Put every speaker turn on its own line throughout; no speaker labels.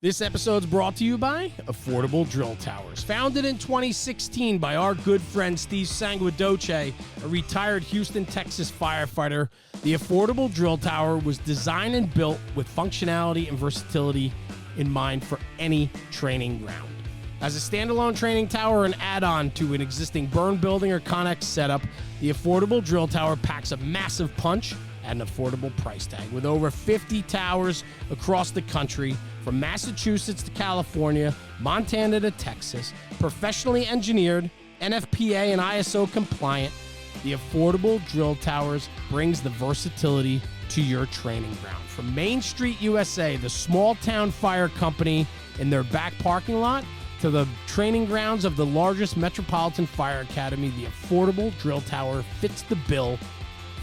This episode's brought to you by Affordable Drill Towers. Founded in 2016 by our good friend Steve Sanguidoce, a retired Houston, Texas firefighter, the Affordable Drill Tower was designed and built with functionality and versatility in mind for any training ground. As a standalone training tower or an add-on to an existing burn building or Connex setup, the Affordable Drill Tower packs a massive punch at an affordable price tag. With over 50 towers across the country, from Massachusetts to California, Montana to Texas, professionally engineered, NFPA and ISO compliant, the Affordable Drill Towers brings the versatility to your training ground. From Main Street USA, the small town fire company in their back parking lot, to the training grounds of the largest metropolitan fire academy, the Affordable Drill Tower fits the bill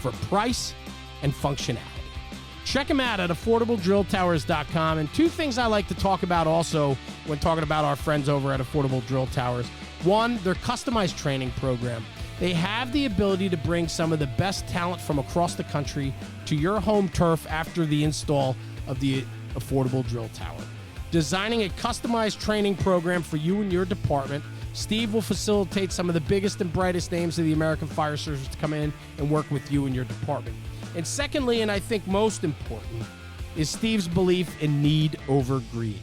for price and functionality. Check them out at affordabledrilltowers.com. And two things I like to talk about also when talking about our friends over at Affordable Drill Towers. One, their customized training program. They have the ability to bring some of the best talent from across the country to your home turf after the install of the Affordable Drill Tower. Designing a customized training program for you and your department, Steve will facilitate some of the biggest and brightest names of the American Fire Service to come in and work with you and your department. And secondly, and I think most important, is Steve's belief in need over greed.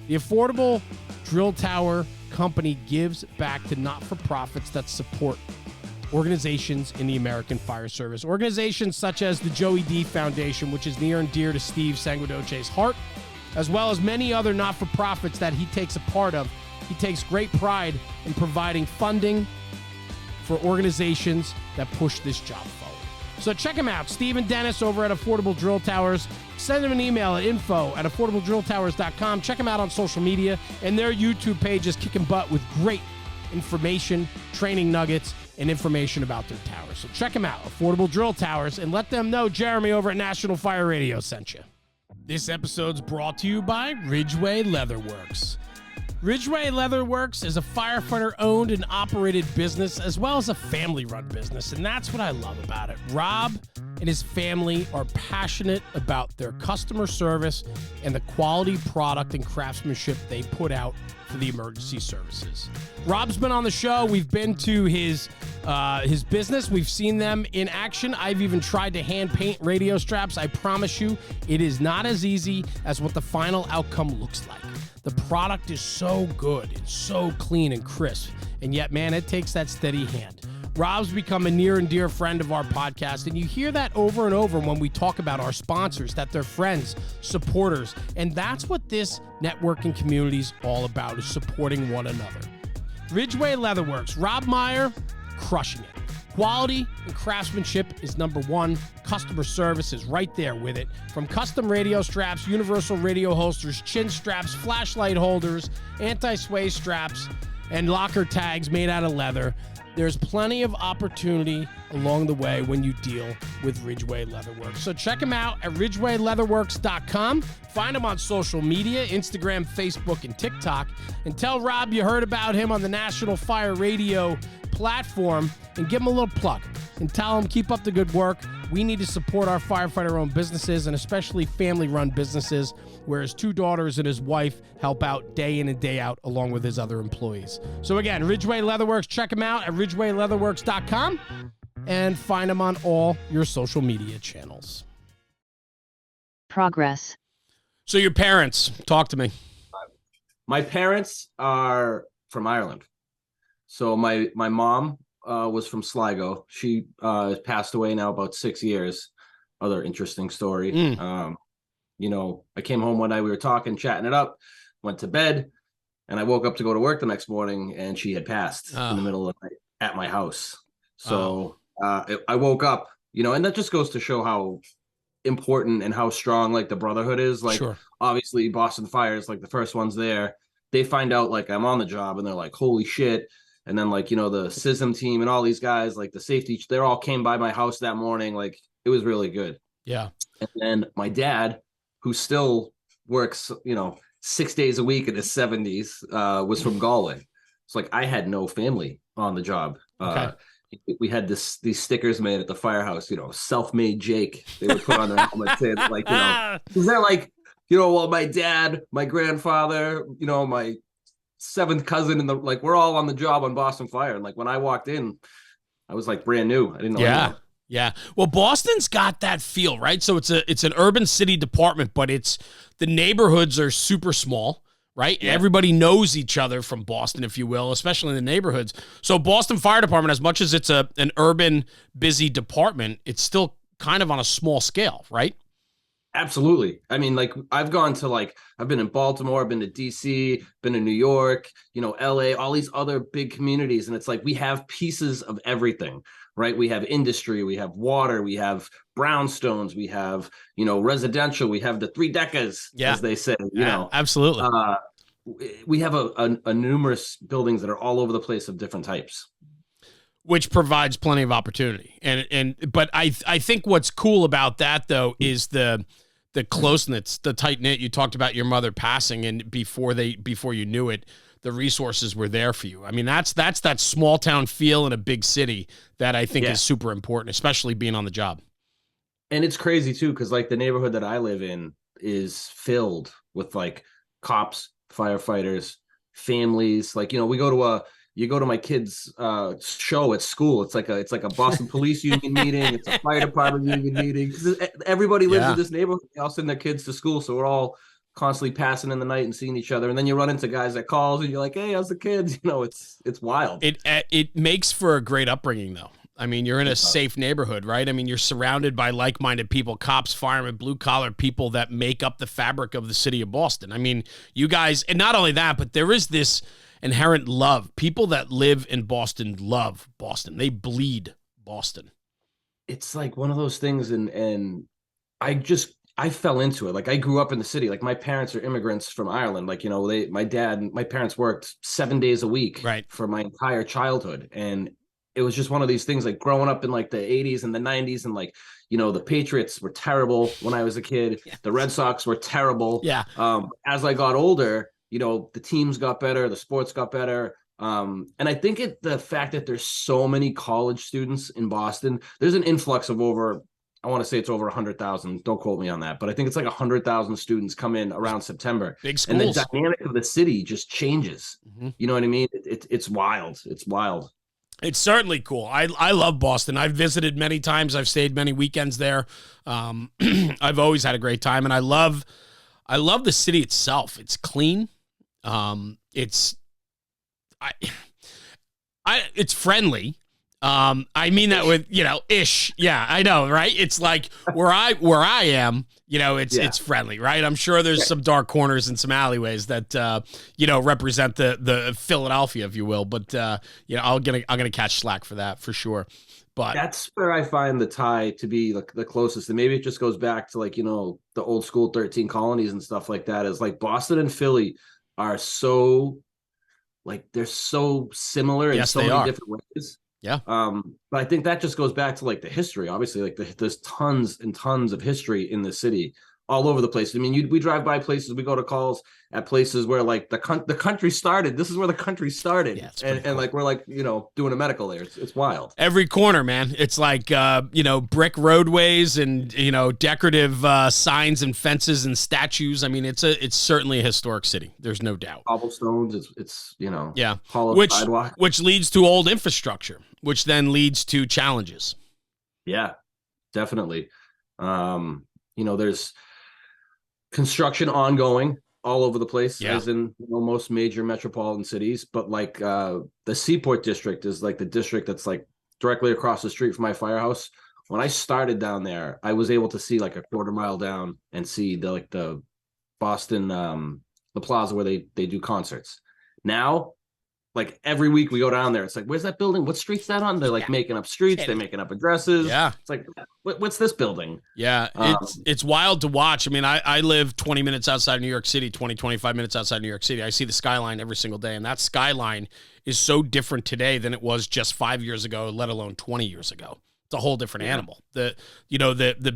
The Affordable Drill Tower company gives back to not-for-profits that support organizations in the American Fire Service. Organizations such as the Joey D Foundation, which is near and dear to Steve Sanguidoce's heart, as well as many other not-for-profits that he takes a part of. He takes great pride in providing funding for organizations that push this job forward. So check them out, Steve and Dennis over at Affordable Drill Towers. Send them an email at info@affordabledrilltowers.com. Check them out on social media, and their YouTube page is kicking butt with great information, training nuggets, and information about their towers. So check them out, Affordable Drill Towers, and let them know Jeremy over at National Fire Radio sent you. This episode's brought to you by Ridgeway Leatherworks. Ridgeway Leatherworks is a firefighter-owned and operated business, as well as a family-run business, and that's what I love about it. Rob and his family are passionate about their customer service and the quality product and craftsmanship they put out for the emergency services. Rob's been on the show. We've been to his business. We've seen them in action. I've even tried to hand paint radio straps. I promise you, it is not as easy as what the final outcome looks like. The product is so good and so clean and crisp, and yet, man, it takes that steady hand. Rob's become a near and dear friend of our podcast, and you hear that over and over when we talk about our sponsors, that they're friends, supporters, and that's what this networking community is all about, is supporting one another. Ridgeway Leatherworks, Rob Meyer, crushing it. Quality and craftsmanship is number one. Customer service is right there with it. From custom radio straps, universal radio holsters, chin straps, flashlight holders, anti-sway straps, and locker tags made out of leather, there's plenty of opportunity along the way when you deal with Ridgeway Leatherworks. So check them out at ridgewayleatherworks.com. Find them on social media, Instagram, Facebook, and TikTok. And tell Rob you heard about him on the National Fire Radio platform, and give him a little plug and tell him keep up the good work. We need to support our firefighter-owned businesses, and especially family-run businesses, where his two daughters and his wife help out day in and day out along with his other employees. So again, Ridgeway Leatherworks, check them out at ridgewayleatherworks.com and find them on all your social media channels.
Progress.
So your parents, talk to me.
My parents are from Ireland. So my mom was from Sligo. She passed away now about 6 years. Other interesting story. You know, I came home one night, we were talking, chatting it up, went to bed, and I woke up to go to work the next morning, and she had passed in the middle of the night at my house. So I woke up, you know, and that just goes to show how important and how strong like the brotherhood is. Like, obviously Boston Fire is like the first ones there. They find out like I'm on the job, and they're like, holy shit. And then, like, you know, the SISM team and all these guys, like the safety, they all came by my house that morning. Like, it was really good.
Yeah.
And then my dad, who still works, you know, 6 days a week in his 70s, was from Galway. It's like I had no family on the job. We had these stickers made at the firehouse, you know, self-made Jake. They would put on their helmet saying, like, you know, because they're like, well, my dad, my grandfather, my seventh cousin, and we're all on the job on Boston Fire. And like when I walked in, I was like brand new. I didn't know
Yeah.
anyone.
Yeah. Well, Boston's got that feel, right? So it's an urban city department, but the neighborhoods are super small, right?
Yeah.
Everybody knows each other from Boston, if you will, especially in the neighborhoods. So Boston Fire Department, as much as it's an urban busy department, it's still kind of on a small scale, right?
Absolutely. I mean, like I've been in Baltimore, I've been to DC, been to New York, LA, all these other big communities. And it's like we have pieces of everything, right? We have industry, we have water, we have brownstones, we have, residential, we have the three decas, as they say,
Absolutely.
We have a numerous buildings that are all over the place of different types.
Which provides plenty of opportunity. But I think what's cool about that though is the closeness, the tight knit. You talked about your mother passing, and before you knew it, the resources were there for you. I mean, that's that small town feel in a big city that I think is super important, especially being on the job.
And it's crazy too, because like the neighborhood that I live in is filled with like cops, firefighters, families. Like, you go to my kids' show at school. It's like a Boston Police Union meeting. It's a fire department union meeting. Everybody lives in this neighborhood. They all send their kids to school, so we're all constantly passing in the night and seeing each other. And then you run into guys that calls, and you're like, "Hey, how's the kids?" It's wild.
It makes for a great upbringing, though. I mean, you're in a safe neighborhood, right? I mean, you're surrounded by like-minded people, cops, firemen, blue-collar people that make up the fabric of the city of Boston. I mean, you guys, and not only that, but there is this inherent love. People that live in Boston love Boston. They bleed Boston.
It's like one of those things, and I fell into it. Like I grew up in the city. Like my parents are immigrants from Ireland. Like, my parents worked 7 days a week for my entire childhood. And it was just one of these things, like growing up in like the 80s and the 90s, and like, the Patriots were terrible when I was a kid. Yes. The Red Sox were terrible.
Yeah.
As I got older, the teams got better, the sports got better. And I think the fact that there's so many college students in Boston, there's an influx of I want to say it's over 100,000. Don't quote me on that, but I think it's like 100,000 students come in around September.
Big schools.
And the dynamic of the city just changes. Mm-hmm. You know what I mean? It's wild. It's wild.
It's certainly cool. I love Boston. I've visited many times. I've stayed many weekends there. I've always had a great time, and I love the city itself. It's clean. It's friendly. I mean that with, ish. Yeah, I know, right? It's like where I am, it's friendly, right? I'm sure there's some dark corners and some alleyways that, represent the Philadelphia, if you will. But, I'm going to catch slack for that for sure. But
that's where I find the tie to be the closest. And maybe it just goes back to like, the old school 13 colonies and stuff like that, is like Boston and Philly are so like, they're so similar in so many different ways.
Yeah.
But I think that just goes back to like the history. Obviously, like there's tons and tons of history in the city, all over the place. I mean, we drive by places, we go to calls at places where like the country started. This is where the country started. Yeah, and like we're like, doing a medical there. It's wild.
Every corner, man. It's like brick roadways and decorative signs and fences and statues. I mean, it's certainly a historic city. There's no doubt.
Cobblestones. It's
hollowed sidewalk, which leads to old infrastructure, which then leads to challenges.
Yeah, definitely. There's construction ongoing all over the place, as in most major metropolitan cities. But like the Seaport district is like the district that's like directly across the street from my firehouse. When I started down there, I was able to see like a quarter mile down and see the Boston, the plaza where they do concerts. Now, like every week we go down there, it's like, where's that building? What street's that on? They're like making up streets. They're making up addresses.
Yeah.
It's like, what's this building?
Yeah. It's wild to watch. I mean, I live 20 minutes outside New York City, 25 minutes outside New York City. I see the skyline every single day. And that skyline is so different today than it was just 5 years ago, let alone 20 years ago. It's a whole different animal. The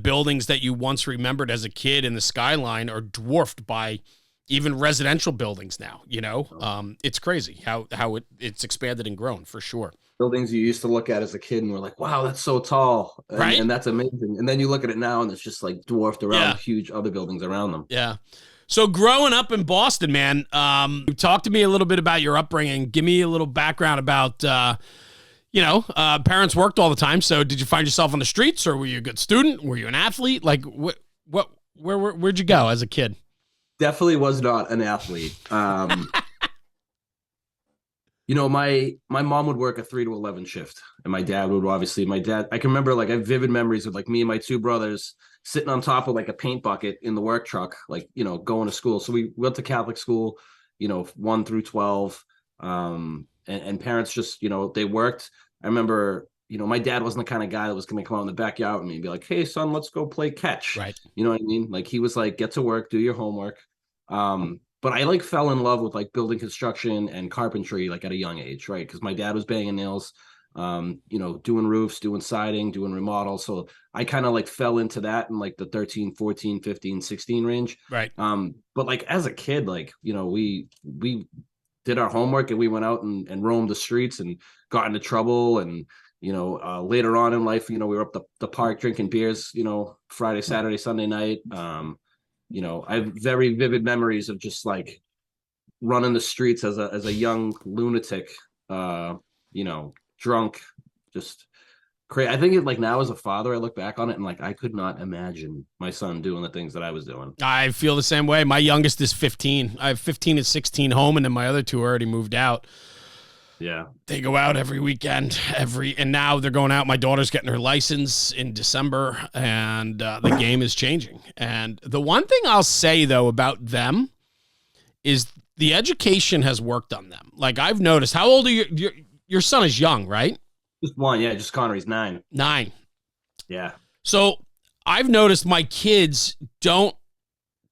buildings that you once remembered as a kid in the skyline are dwarfed by even residential buildings now. It's crazy how it's expanded and grown, for sure.
buildings you used to look at as a kid and were like, wow, that's so tall.
Right?
And that's amazing. And then you look at it now and it's just like dwarfed around
Yeah.
huge other buildings around them.
Yeah. So growing up in Boston, man, talk to me a little bit about your upbringing. Give me a little background about, parents worked all the time. So did you find yourself on the streets, or were you a good student? Were you an athlete? Like where'd you go as a kid?
Definitely was not an athlete. My mom would work a 3 to 11 shift, and my dad would I can remember, like, I have vivid memories of, like, me and my two brothers sitting on top of, like, a paint bucket in the work truck, like, going to school. So we went to Catholic school, 1 through 12. And parents just, they worked. I remember, my dad wasn't the kind of guy that was going to come out in the backyard with me and be like, hey, son, let's go play catch.
Right.
You know what I mean? Like, he was like, get to work, do your homework. But I, like, fell in love with, like, building construction and carpentry, like, at a young age, right? Because my dad was banging nails, doing roofs, doing siding, doing remodels. So I kind of, like, fell into that in, like, the 13, 14, 15, 16 range.
Right.
But, like, as a kid, like, we did our homework and we went out and roamed the streets and got into trouble. And, later on in life, we were up the park drinking beers, Friday, Saturday, Sunday night. I have very vivid memories of just, like, running the streets as a young lunatic, drunk, just crazy. I think like now as a father, I look back on it and, like, I could not imagine my son doing the things that I was doing.
I feel the same way. My youngest is 15. I have 15 and 16 home, and then my other two already moved out.
Yeah.
They go out every weekend, and now they're going out. My daughter's getting her license in December, and the game is changing. And the one thing I'll say, though, about them is the education has worked on them. Like, I've noticed. How old are you? Your son is young, right?
Just one. Yeah, just Connor. He's 9.
9.
Yeah.
So I've noticed my kids don't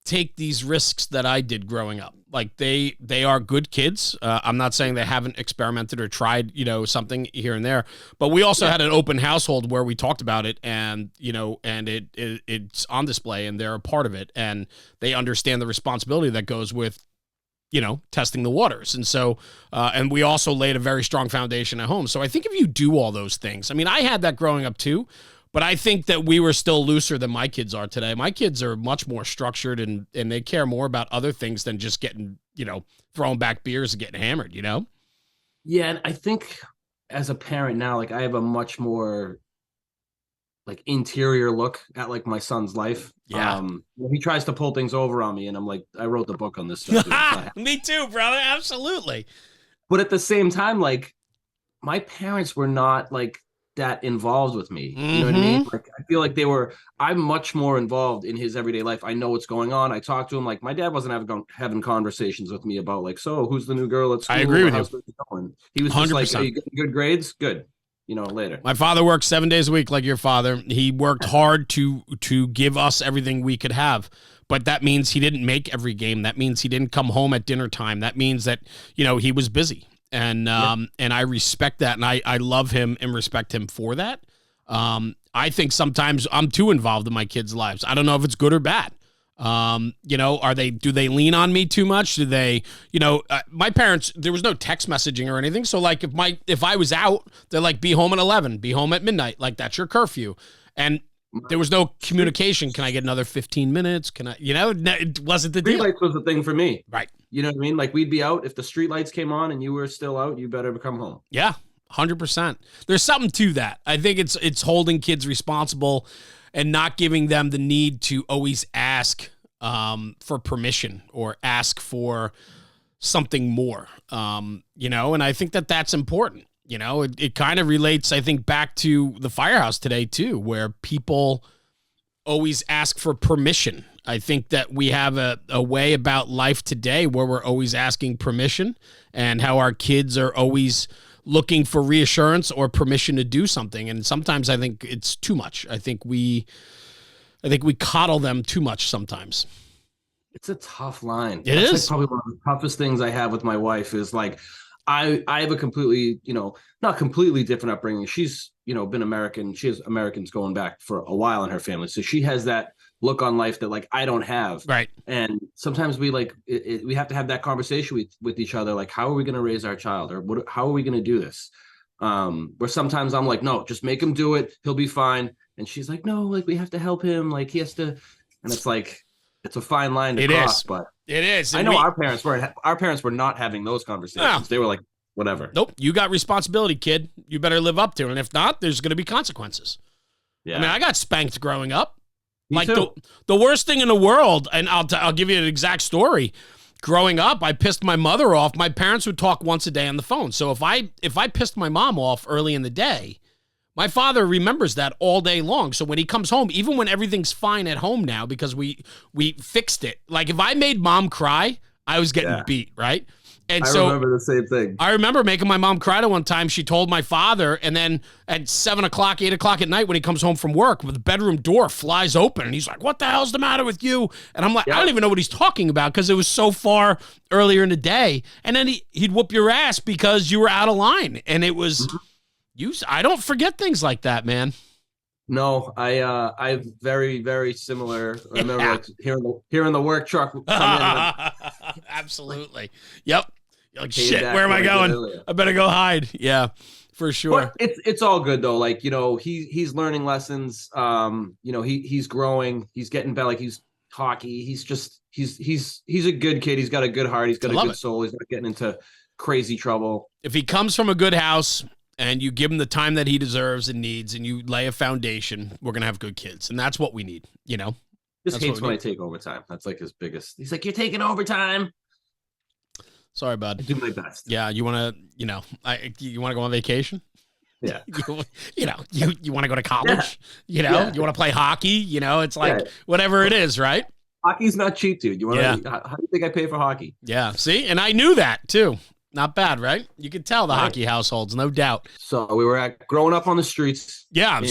take these risks that I did growing up. Like, they are good kids. I'm not saying they haven't experimented or tried, something here and there, but we also had an open household where we talked about it, and, and it's on display, and they're a part of it, and they understand the responsibility that goes with, testing the waters. And so, and we also laid a very strong foundation at home. So I think if you do all those things, I mean, I had that growing up too, but I think that we were still looser than my kids are today. My kids are much more structured, and they care more about other things than just getting, throwing back beers and getting hammered,
Yeah. And I think as a parent now, like, I have a much more, like, interior look at, like, my son's life.
Yeah.
He tries to pull things over on me, and I'm like, I wrote the book on this stuff.
Me too, brother. Absolutely.
But at the same time, like, my parents were not, like, that involved with me. You know what I mean? Like, I feel like I'm much more involved in his everyday life. I know what's going on. I talk to him. Like, my dad wasn't having conversations with me about, like, so who's the new girl at school?
I agree with you.
He was just
100%.
like, hey, good grades? Good. Later.
My father worked 7 days a week, like your father. He worked hard to give us everything we could have. But that means he didn't make every game. That means he didn't come home at dinner time. That means that, he was busy. And and I respect that, and I love him and respect him for that. I think sometimes I'm too involved in my kids' lives. I don't know if it's good or bad. Do they lean on me too much? Do they, my parents, there was no text messaging or anything. So, like, if I was out, they're like, be home at 11, be home at midnight. Like, that's your curfew. And there was no communication. Can I get another 15 minutes? Can I, it wasn't the deal.
Streetlights was the thing for me.
Right.
You know what I mean? Like, we'd be out. If the streetlights came on and you were still out, you better come home.
Yeah. 100%. There's something to that. I think it's holding kids responsible and not giving them the need to always ask for permission or ask for something more, and I think that's important. It kind of relates, I think, back to the firehouse today too, where people always ask for permission. I think that we have a way about life today where we're always asking permission, and how our kids are always looking for reassurance or permission to do something. And sometimes I think it's too much. I think we coddle them too much sometimes.
It's a tough line.
That's
like probably one of the toughest things I have with my wife is, like, I have a completely, not completely different upbringing. She's, been American. She has Americans going back for a while in her family. So she has that look on life that, like, I don't have.
Right.
And sometimes we we have to have that conversation with each other. Like, how are we going to raise our child, or how are we going to do this? Where sometimes I'm like, no, just make him do it. He'll be fine. And she's like, no, like we have to help him. Like he has to. And it's like, it's a fine line to
It
cross.
is.
But
It is.
I
And
know our parents were not having those
oh,
conversations. They were like, whatever.
nope, you got responsibility, kid. You better live up to it. And if not, there's going to be consequences.
Yeah.
I mean, I got spanked growing up.
Me
Like
too.
the worst thing in the world, and I'll give you an exact story. Growing up, I pissed my mother off. My parents would talk once a day on the phone. So if I pissed my mom off early in the day, my father remembers that all day long. So when he comes home, even when everything's fine at home now because we fixed it. Like if I made mom cry, I was getting beat, right? And
I
so
remember the same thing.
I remember making my mom cry to one time. She told my father, and then at 7 o'clock, 8 o'clock at night when he comes home from work, the bedroom door flies open, and he's like, what the hell's the matter with you? And I'm like, I don't even know what he's talking about because it was so far earlier in the day. And then he'd whoop your ass because you were out of line. And it was, I don't forget things like that, man.
No, I very, very similar. I remember like hearing the work truck come in.
Absolutely. Yep. You're like,
Came
shit,
back
where am I
like
going?
earlier.
I better go hide. Yeah, for sure.
But it's all good though. Like, you know, he's learning lessons. You know, he's growing, he's getting better, like he's hockey. He's a good kid. He's got a good heart, he's got a good soul. He's not getting into crazy trouble.
If he comes from a good house and you give him the time that he deserves and needs and you lay a foundation, we're gonna have good kids. And that's what we need, you know.
Just hates when I take overtime. That's like his biggest. He's like, you're taking overtime.
Sorry, bud.
I do my best.
Yeah, you want to, you want to go on vacation?
Yeah.
you want to go to college?
Yeah.
You want to play hockey? It's like whatever it is, right?
Hockey's not cheap, dude. You want to? How do you think I pay for hockey?
Yeah. See, and I knew that too. Not bad, right? You could tell the hockey households, no doubt.
So we were growing up on the streets.
Yeah.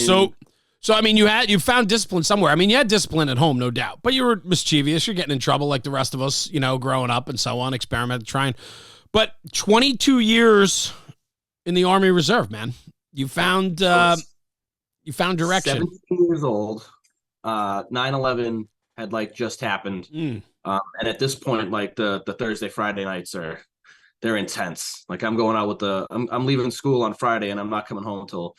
So I mean, you found discipline somewhere. I mean, you had discipline at home, no doubt, but you were mischievous. You're getting in trouble like the rest of us, growing up and so on, experimenting, trying. But 22 years in the Army Reserve, man. You found direction.
17 years old. 9/11 had like just happened, and at this point, like the Thursday, Friday nights they're intense. Like I'm going out with I'm leaving school on Friday and I'm not coming home until,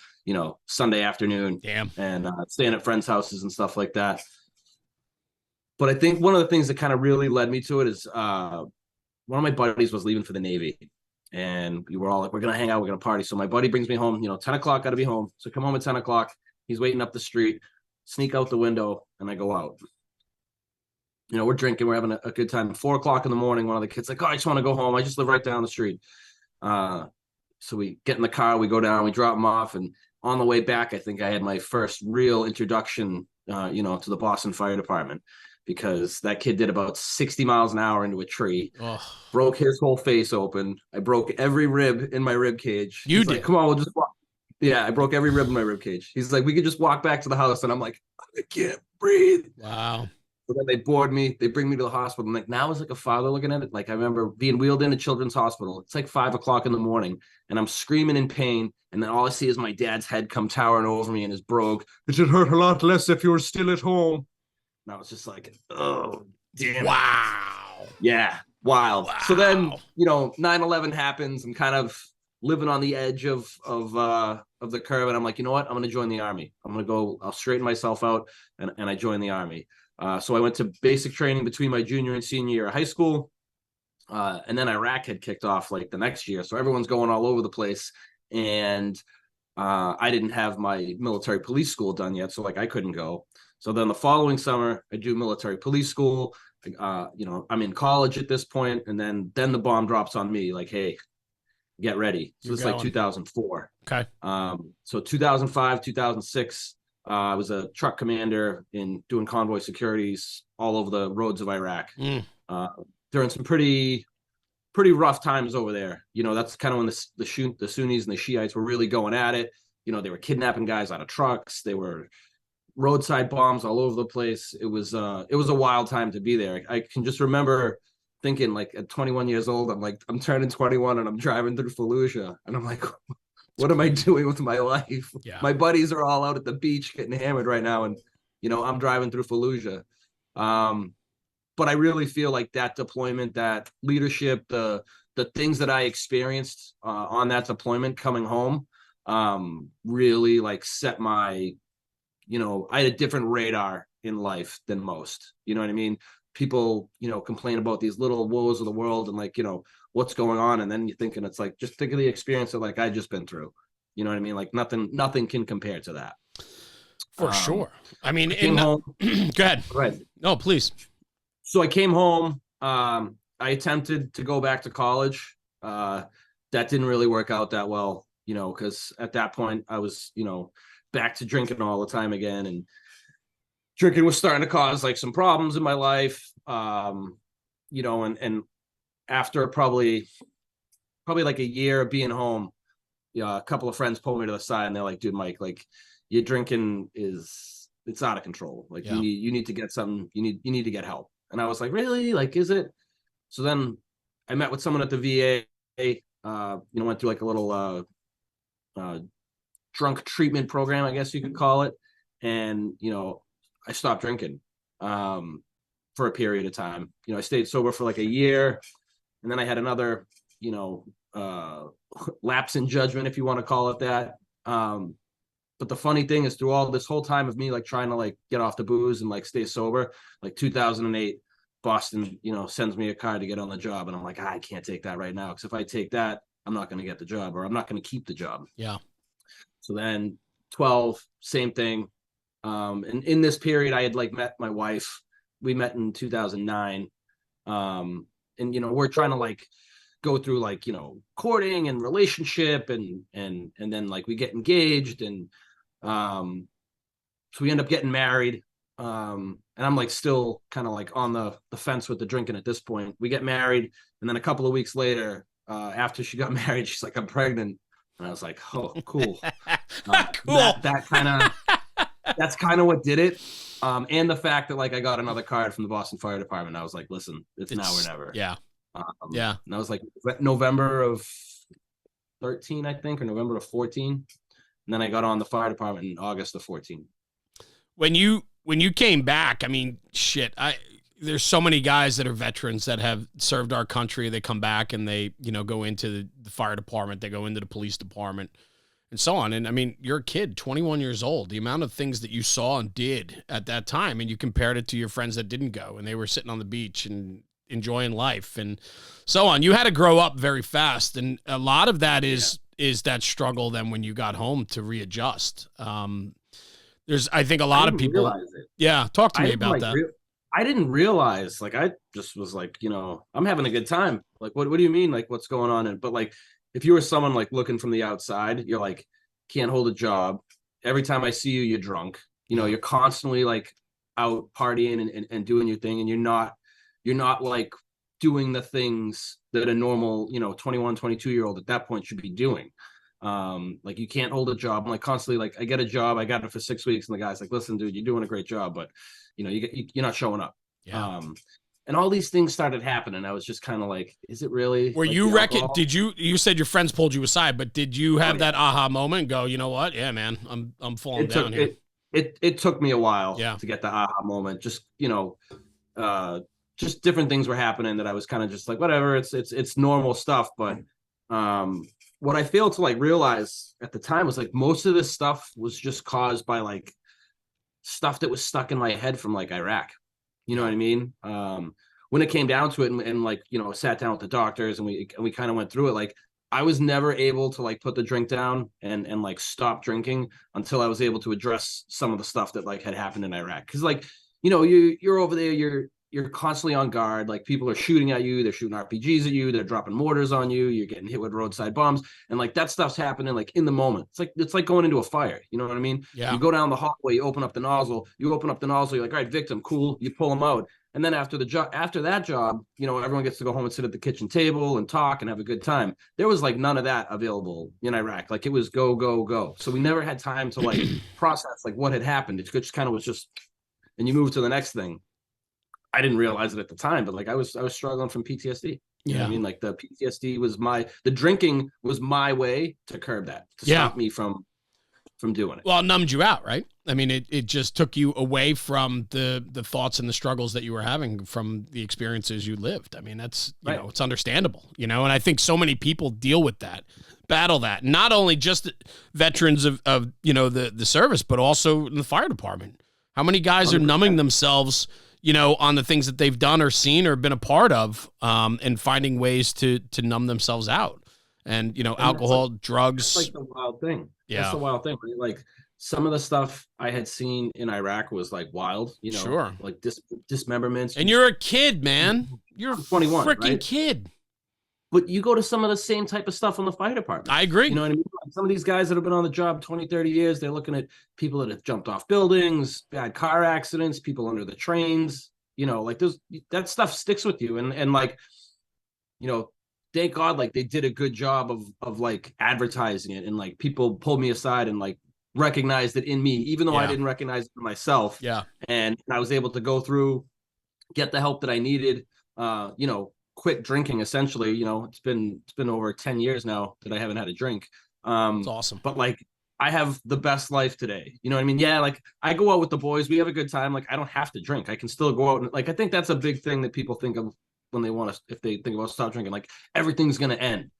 Sunday afternoon.
Damn.
And staying at friends' houses and stuff like that. But I think one of the things that kind of really led me to it is one of my buddies was leaving for the Navy. And we were all like, we're going to hang out, we're going to party. So my buddy brings me home, 10 o'clock, got to be home. So come home at 10 o'clock. He's waiting up the street, sneak out the window, and I go out. We're drinking, we're having a good time. 4 o'clock in the morning, one of the kids like, oh, I just want to go home. I just live right down the street. So we get in the car, we go down, we drop him off. And on the way back, I think I had my first real introduction, to the Boston Fire Department, because that kid did about 60 miles an hour into a tree, broke his whole face open. I broke every rib in my rib cage.
You did?
Like, come on, we'll just walk. Yeah, I broke every rib in my rib cage. He's like, we could just walk back to the house. And I'm like, I can't breathe.
Wow.
So then they board me. They bring me to the hospital. And like now, as like a father looking at it, like I remember being wheeled into Children's Hospital. It's like 5 o'clock in the morning, and I'm screaming in pain. And then all I see is my dad's head come towering over me, and his brogue. It would hurt a lot less if you were still at home. And I was just like, oh, damn.
Wow.
Yeah, wild. Wow. So then, 9/11 happens. I'm kind of living on the edge of the curve, and I'm like, you know what? I'm going to join the Army. I'm going to go. I'll straighten myself out, and I joined the Army. So I went to basic training between my junior and senior year of high school. And then Iraq had kicked off like the next year. So everyone's going all over the place. And I didn't have my military police school done yet. So like I couldn't go. So then the following summer, I do military police school. I'm in college at this point. And then the bomb drops on me like, hey, get ready. So it's like 2004.
Okay.
So 2005, 2006. I was a truck commander in doing convoy securities all over the roads of Iraq. During some pretty rough times over there. That's kind of when the Sunnis and the Shiites were really going at it. They were kidnapping guys out of trucks. They were roadside bombs all over the place. It was a wild time to be there. I can just remember thinking, like, at 21 years old, I'm turning 21 and I'm driving through Fallujah, and I'm like, what am I doing with my life?
Yeah.
My buddies are all out at the beach getting hammered right now, and I'm driving through Fallujah. But I really feel like that deployment, that leadership, the things that I experienced on that deployment coming home, really like set my, I had a different radar in life than most. You know what I mean? People, complain about these little woes of the world and like, what's going on. And then you're thinking, it's like, just think of the experience that like I just been through. You know what I mean? Like nothing can compare to that.
For sure. I mean,
I came home.
Go ahead.
Right.
No, please.
So I came home. I attempted to go back to college. That didn't really work out that well, because at that point I was, back to drinking all the time again. And drinking was starting to cause like some problems in my life. And after probably like a year of being home, a couple of friends pulled me to the side and they're like, dude, Mike, like your drinking it's out of control. Like you need to get something, you need to get help. And I was like, really? Like, is it? So then I met with someone at the VA, went through like a little drunk treatment program, I guess you could call it. And, I stopped drinking for a period of time. I stayed sober for like a year. And then I had another, lapse in judgment, if you want to call it that. But the funny thing is through all this whole time of me like trying to like get off the booze and like stay sober, like 2008, Boston, sends me a card to get on the job. And I'm like, I can't take that right now. Because if I take that, I'm not going to get the job or I'm not going to keep the job.
Yeah.
So then 12, same thing. And in this period, I had like met my wife. We met in 2009. And, we're trying to like go through like, courting and relationship and then like we get engaged and, so we end up getting married. And I'm like still kind of like on the fence with the drinking at this point. We get married, and then a couple of weeks later, after she got married, she's like, I'm pregnant. And I was like, oh, cool.
Cool.
That's kind of what did it. And the fact that like I got another card from the Boston Fire Department. I was like, listen, it's now or never.
Yeah.
And that was like November of 13, I think, or November of 14. And then I got on the fire department in August of 14.
When you came back, I mean, shit, there's so many guys that are veterans that have served our country. They come back and they, go into the fire department, they go into the police department and so on. And I mean, you're a kid, 21 years old, the amount of things that you saw and did at that time. And you compared it to your friends that didn't go and they were sitting on the beach and enjoying life and so on. You had to grow up very fast. And a lot of that is that struggle then when you got home to readjust. There's, I think a lot of people, talk to me about that.
I didn't realize, like, I just was like, I'm having a good time. Like, what do you mean? Like, what's going on? But like, if you were someone like looking from the outside, you're like, can't hold a job. Every time I see you, you're drunk, you're constantly like out partying and doing your thing. And you're not like doing the things that a normal, 21, 22-year-old at that point should be doing. Like you can't hold a job. I'm like constantly like, I get a job, I got it for 6 weeks. And the guy's like, listen, dude, you're doing a great job, but you're not showing up.
Yeah.
And all these things started happening. I was just kind of like, is it really?
Were
like
you reckon? Did you said your friends pulled you aside, but did you have that aha moment and go, you know what? Yeah, man, I'm falling down here.
It took me a while
to
get the aha moment. Just, just different things were happening that I was kind of just like, whatever, it's normal stuff. But what I failed to like realize at the time was like most of this stuff was just caused by like stuff that was stuck in my head from like Iraq. You know what I mean? When it came down to it and like, sat down with the doctors and we kind of went through it, like I was never able to like put the drink down and like stop drinking until I was able to address some of the stuff that like had happened in Iraq. Cause like, you're over there, you're constantly on guard. Like people are shooting at you. They're shooting RPGs at you. They're dropping mortars on you. You're getting hit with roadside bombs. And like that stuff's happening like in the moment. It's like going into a fire. You know what I mean?
Yeah.
You go down the hallway, you open up the nozzle, you're like, all right, victim, cool. You pull them out. And then after that job, everyone gets to go home and sit at the kitchen table and talk and have a good time. There was like none of that available in Iraq. Like it was go, go, go. So we never had time to like process like what had happened. It just kind of was just, and you move to the next thing. I didn't realize it at the time, but like I was struggling from PTSD. You know what I mean? Like the PTSD was the drinking was my way to curb that, to stop me from from doing it.
Well, it numbed you out, right? I mean, it just took you away from the thoughts and the struggles that you were having from the experiences you lived. I mean, that's, you know, it's understandable, you know, and I think so many people deal with that, battle that, not only just veterans of you know, the service, but also in the fire department. How many guys 100%. Are numbing themselves, you know, on the things that they've done or seen or been a part of, and finding ways to numb themselves out. And, you know, alcohol, drugs.
That's like the wild thing.
Yeah.
That's the wild thing. Right? Like some of the stuff I had seen in Iraq was like wild, you know,
sure.
like dismemberments.
And you're a kid, man. You're 21, freaking right? Kid.
But you go to some of the same type of stuff on the fire department.
I agree.
You know what I mean? Some of these guys that have been on the job 20, 30 years, they're looking at people that have jumped off buildings, bad car accidents, people under the trains, you know, like that stuff sticks with you. And like, you know, thank God, like they did a good job of like advertising it, and like people pulled me aside and like recognized it in me, even though I didn't recognize it in myself.
Yeah.
And I was able to go through, get the help that I needed, you know, quit drinking essentially. You know, it's been over 10 years now that I haven't had a drink.
It's awesome.
But like I have the best life today. You know what I mean? Yeah, like I go out with the boys, we have a good time. Like I don't have to drink. I can still go out and like I think that's a big thing that people think of when they want to, if they think about stop drinking, like everything's going to end.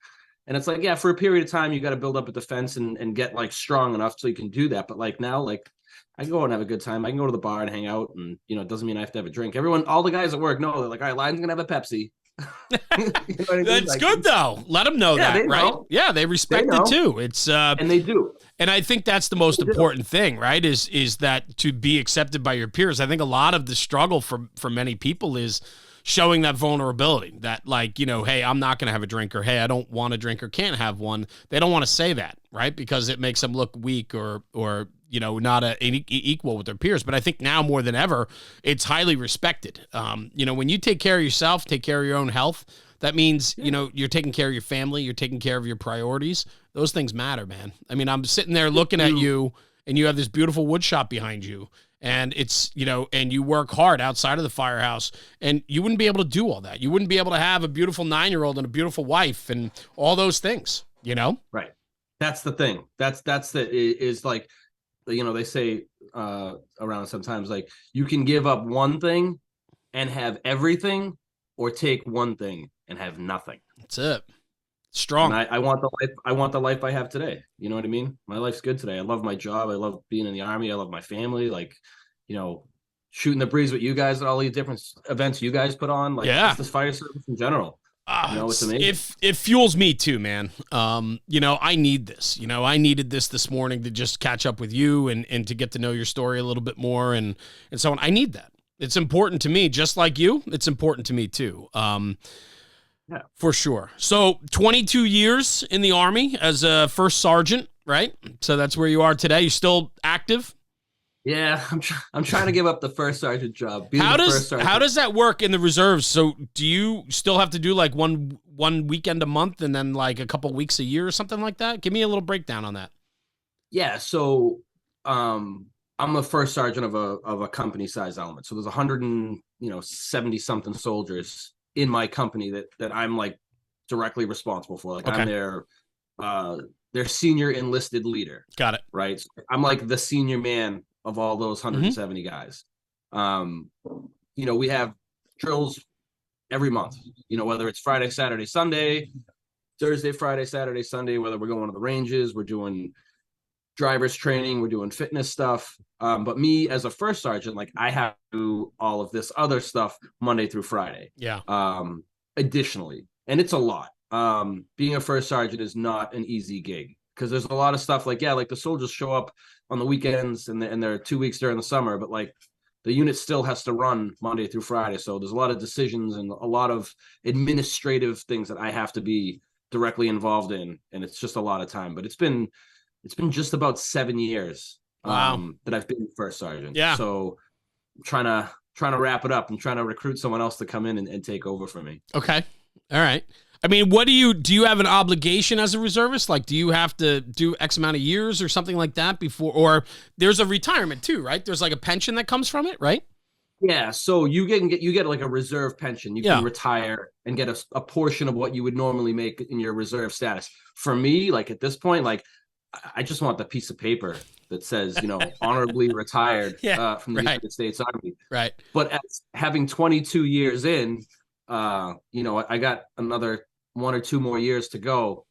And it's like, yeah, for a period of time, you got to build up a defense and get like strong enough so you can do that. But like now, like I can go out and have a good time. I can go to the bar and hang out, and, you know, it doesn't mean I have to have a drink. All the guys at work know, they're like, all right, Lydon's going to have a Pepsi. You know what I mean?
That's
like,
good though. Let them know that, right?
Know.
Yeah, they respect it too. It's
and they do.
And I think that's the most important thing, right? Is that to be accepted by your peers. I think a lot of the struggle for many people is showing that vulnerability, that like, you know, hey, I'm not going to have a drink, or hey, I don't want to drink or can't have one. They don't want to say that, right? Because it makes them look weak or you know, not equal with their peers. But I think now more than ever, it's highly respected. You know, when you take care of yourself, take care of your own health, that means, you know, you're taking care of your family, you're taking care of your priorities. Those things matter, man. I mean, I'm sitting there looking at you, and you have this beautiful wood shop behind you. And it's, you know, and you work hard outside of the firehouse, and you wouldn't be able to do all that. You wouldn't be able to have a beautiful 9-year-old and a beautiful wife and all those things, you know?
Right. That's the thing. Is like, you know, they say around sometimes, like you can give up one thing and have everything, or take one thing and have nothing.
That's it. Strong.
And I want the life I have today. You know what I mean? My life's good today. I love my job. I love being in the Army. I love my family. Like, you know, shooting the breeze with you guys at all these different events you guys put on. Like, just this fire service in general. You know, it's amazing.
It fuels me too, man. You know, I need this. You know, I needed this morning to just catch up with you and to get to know your story a little bit more and so on. I need that. It's important to me, just like you. It's important to me too.
Yeah,
for sure. So 22 years in the Army as a first sergeant, right? So that's where you are today. You still active?
Yeah, I'm trying to give up the first sergeant job.
How does that work in the reserves? So do you still have to do like one weekend a month and then like a couple weeks a year or something like that? Give me a little breakdown on that.
Yeah, so I'm a first sergeant of a company size element. So there's 170 something soldiers in my company that I'm like directly responsible for. Like, okay. I'm their senior enlisted leader.
Got it.
Right. So I'm like the senior man of all those 170 guys. You know, we have drills every month, you know, whether it's Friday, Saturday, Sunday, Thursday, Friday, Saturday, Sunday, whether we're going to the ranges, we're doing driver's training, we're doing fitness stuff. But me as a first sergeant, like I have to do all of this other stuff Monday through Friday.
Yeah.
Additionally, and it's a lot. Being a first sergeant is not an easy gig, because there's a lot of stuff like, like the soldiers show up on the weekends and there are 2 weeks during the summer, but like the unit still has to run Monday through Friday. So there's a lot of decisions and a lot of administrative things that I have to be directly involved in. And it's just a lot of time, but it's been just about 7 years that I've been first sergeant.
Yeah.
So I'm trying to wrap it up. I'm trying to recruit someone else to come in and take over for me.
Okay. All right. I mean, do you have an obligation as a reservist? Like, do you have to do X amount of years or something like that before, or there's a retirement too, right? There's like a pension that comes from it, right?
Yeah. So you get like a reserve pension. You can retire and get a portion of what you would normally make in your reserve status. For me, like at this point, like I just want the piece of paper that says, honorably retired from the United States Army.
Right.
But as having 22 years in, I got another 1 or 2 more years to go,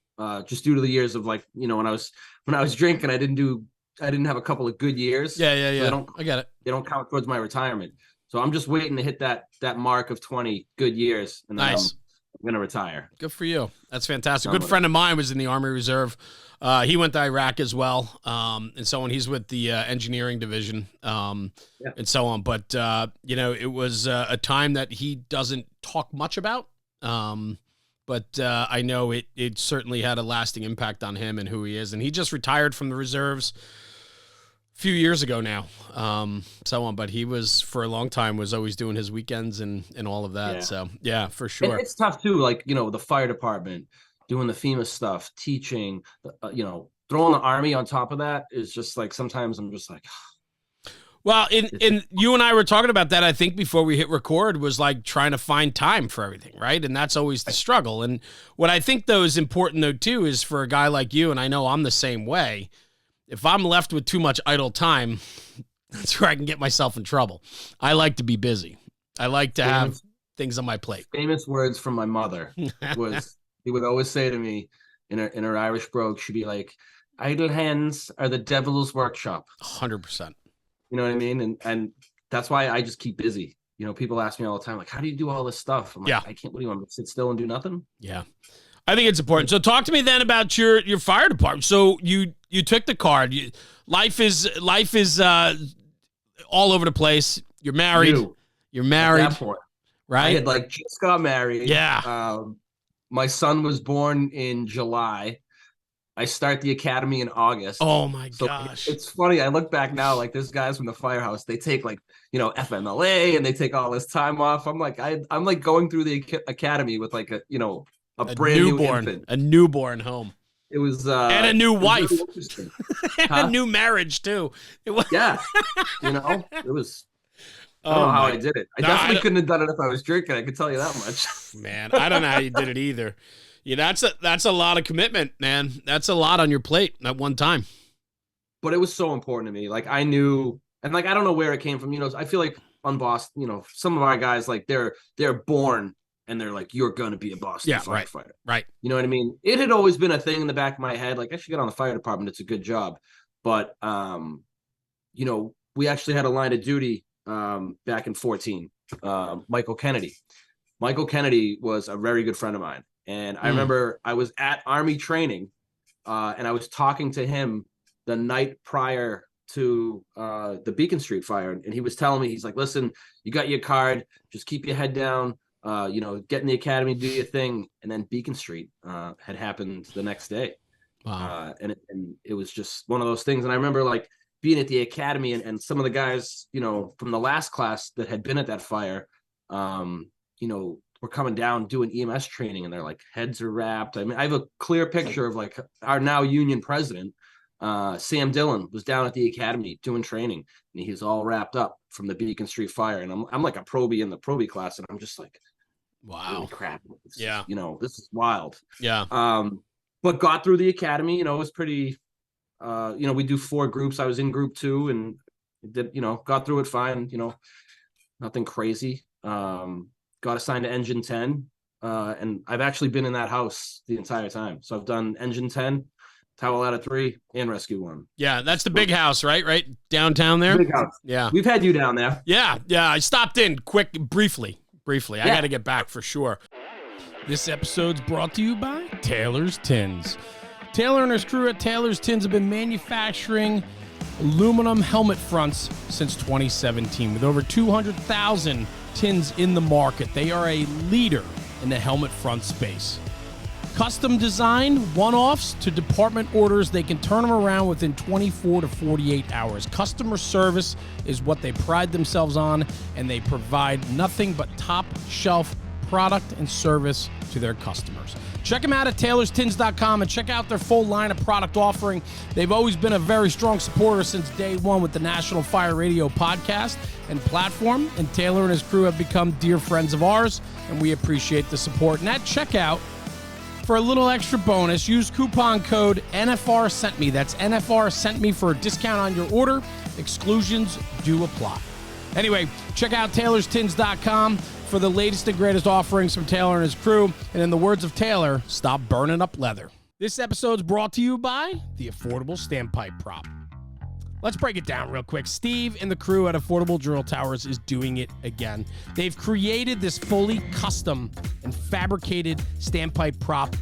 just due to the years of when I was drinking, I didn't have a couple of good years.
Yeah.
So
I get it.
They don't count towards my retirement. So I'm just waiting to hit that mark of 20 good years, and then
Nice.
I'm going to retire.
Good for you. That's fantastic. A good friend of mine was in the Army Reserve. He went to Iraq as well, and so on. He's with the engineering division, and so on. But, it was a time that he doesn't talk much about, but I know it certainly had a lasting impact on him and who he is. And he just retired from the reserves a few years ago now, so on. But he was, for a long time, was always doing his weekends and all of that. Yeah. So, yeah, for sure.
And it's tough, too, the fire department, doing the FEMA stuff, teaching, throwing the Army on top of that is just sometimes I'm just like.
Well, in you and I were talking about that, I think, before we hit record, was trying to find time for everything, right? And that's always the struggle. And what I think, though, is important, though, too, is for a guy like you, and I know I'm the same way, if I'm left with too much idle time, that's where I can get myself in trouble. I like to be busy. I like to have things on my plate.
Famous words from my mother was, he would always say to me in her Irish brogue, she'd be like, idle hands are the devil's workshop.
100%.
You know what I mean? And that's why I just keep busy. People ask me all the time, how do you do all this stuff? I'm like, I can't. What do you want me to sit still and do nothing? Yeah.
I think it's important. So talk to me then about your fire department. So you took the card. Life is all over the place. You're married. You're married. At that point, right?
I had just got married.
Yeah.
My son was born in July. I start the academy in August.
Oh my gosh.
It's funny. I look back now, there's guys from the firehouse, they take FMLA and they take all this time off. I'm I'm going through the academy with a brand
newborn,
new infant.
A newborn home.
It was
and a new wife.
Really
and a new marriage too.
It was it was. I don't know how I did it. I definitely couldn't have done it if I was drinking. I could tell you that much.
Man, I don't know how you did it either. Yeah, that's a lot of commitment, man. That's a lot on your plate at one time.
But it was so important to me. I knew, and I don't know where it came from. I feel like on Boston, some of our guys, they're born and they're you're gonna be a Boston firefighter.
Right.
You know what I mean? It had always been a thing in the back of my head. I should get on the fire department. It's a good job. But we actually had a line of duty back in 2014. Michael Kennedy. Michael Kennedy was a very good friend of mine. And I remember I was at Army training, and I was talking to him the night prior to the Beacon Street fire. And he was telling me, he's like, listen, you got your card, just keep your head down, get in the academy, do your thing. And then Beacon Street had happened the next day.
Wow.
And it was just one of those things. And I remember being at the academy and some of the guys, from the last class that had been at that fire, were coming down doing EMS training, and their heads are wrapped. I mean, I have a clear picture of our now union president, Sam Dillon, was down at the academy doing training, and he's all wrapped up from the Beacon Street fire. And I'm like a probie in the probie class, and I'm just
wow,
holy crap. This is wild.
Yeah.
But got through the academy. It was pretty. We do 4 groups. I was in group 2 and did. Got through it fine. Nothing crazy. Got assigned to Engine 10, and I've actually been in that house the entire time. So I've done Engine 10, Tower Ladder 3, and Rescue 1.
Yeah, that's the big house, right downtown there.
Big house.
Yeah,
we've had you down there.
Yeah. I stopped in briefly. I got to get back for sure. This episode's brought to you by Taylor's Tins. Taylor and his crew at Taylor's Tins have been manufacturing aluminum helmet fronts since 2017 with over 200,000 tins in the market. They are a leader in the helmet front space. Custom design, one-offs to department orders, they can turn them around within 24 to 48 hours. Customer service is what they pride themselves on, and they provide nothing but top-shelf product and service to their customers. Check them out at taylorstins.com and check out their full line of product offering. They've always been a very strong supporter since day one with the National Fire Radio podcast and platform, and Taylor and his crew have become dear friends of ours, and we appreciate the support. And at checkout, For a little extra bonus, use coupon code NFR Sent Me. That's NFR Sent Me for a discount on your order. Exclusions do apply. Anyway, check out TaylorsTins.com for the latest and greatest offerings from Taylor and his crew. And in the words of Taylor, stop burning up leather. This episode's brought to you by the Affordable Standpipe Prop. Let's break it down real quick. Steve and the crew at Affordable Drill Towers is doing it again. They've created this fully custom and fabricated standpipe prop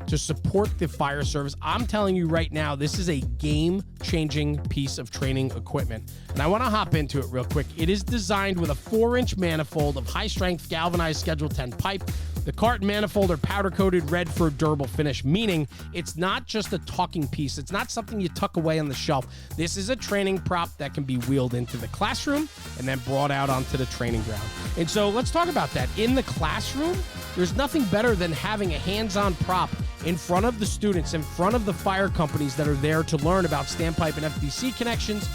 to support the fire service. I'm telling you right now, this is a game-changing piece of training equipment. And I want to hop into it real quick. It is designed with a 4-inch manifold of high-strength galvanized Schedule 10 pipe. The cart and manifold are powder-coated red for a durable finish, meaning it's not just a talking piece. It's not something you tuck away on the shelf. This is a training prop that can be wheeled into the classroom and then brought out onto the training ground. And so let's talk about that. In the classroom, there's nothing better than having a hands-on prop in front of the students, in front of the fire companies that are there to learn about standpipe and FDC connections.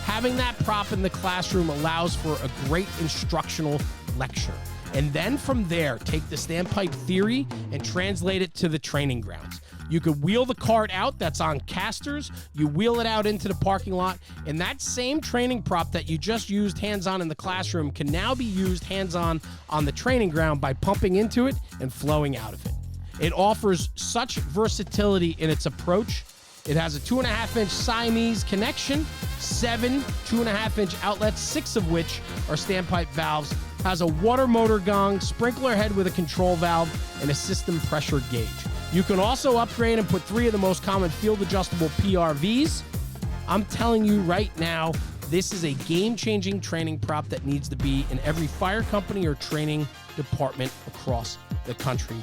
Having that prop in the classroom allows for a great instructional lecture. And then from there, take the standpipe theory and translate it to the training grounds. You could wheel the cart out that's on casters, you wheel it out into the parking lot, and that same training prop that you just used hands-on in the classroom can now be used hands-on on the training ground by pumping into it and flowing out of it. It offers such versatility in its approach. It has a 2.5-inch Siamese connection, 7 2.5-inch outlets, 6 of which are standpipe valves, has a water motor gong, sprinkler head with a control valve, and a system pressure gauge. You can also upgrade and put 3 of the most common field-adjustable PRVs. I'm telling you right now, this is a game-changing training prop that needs to be in every fire company or training department across the country.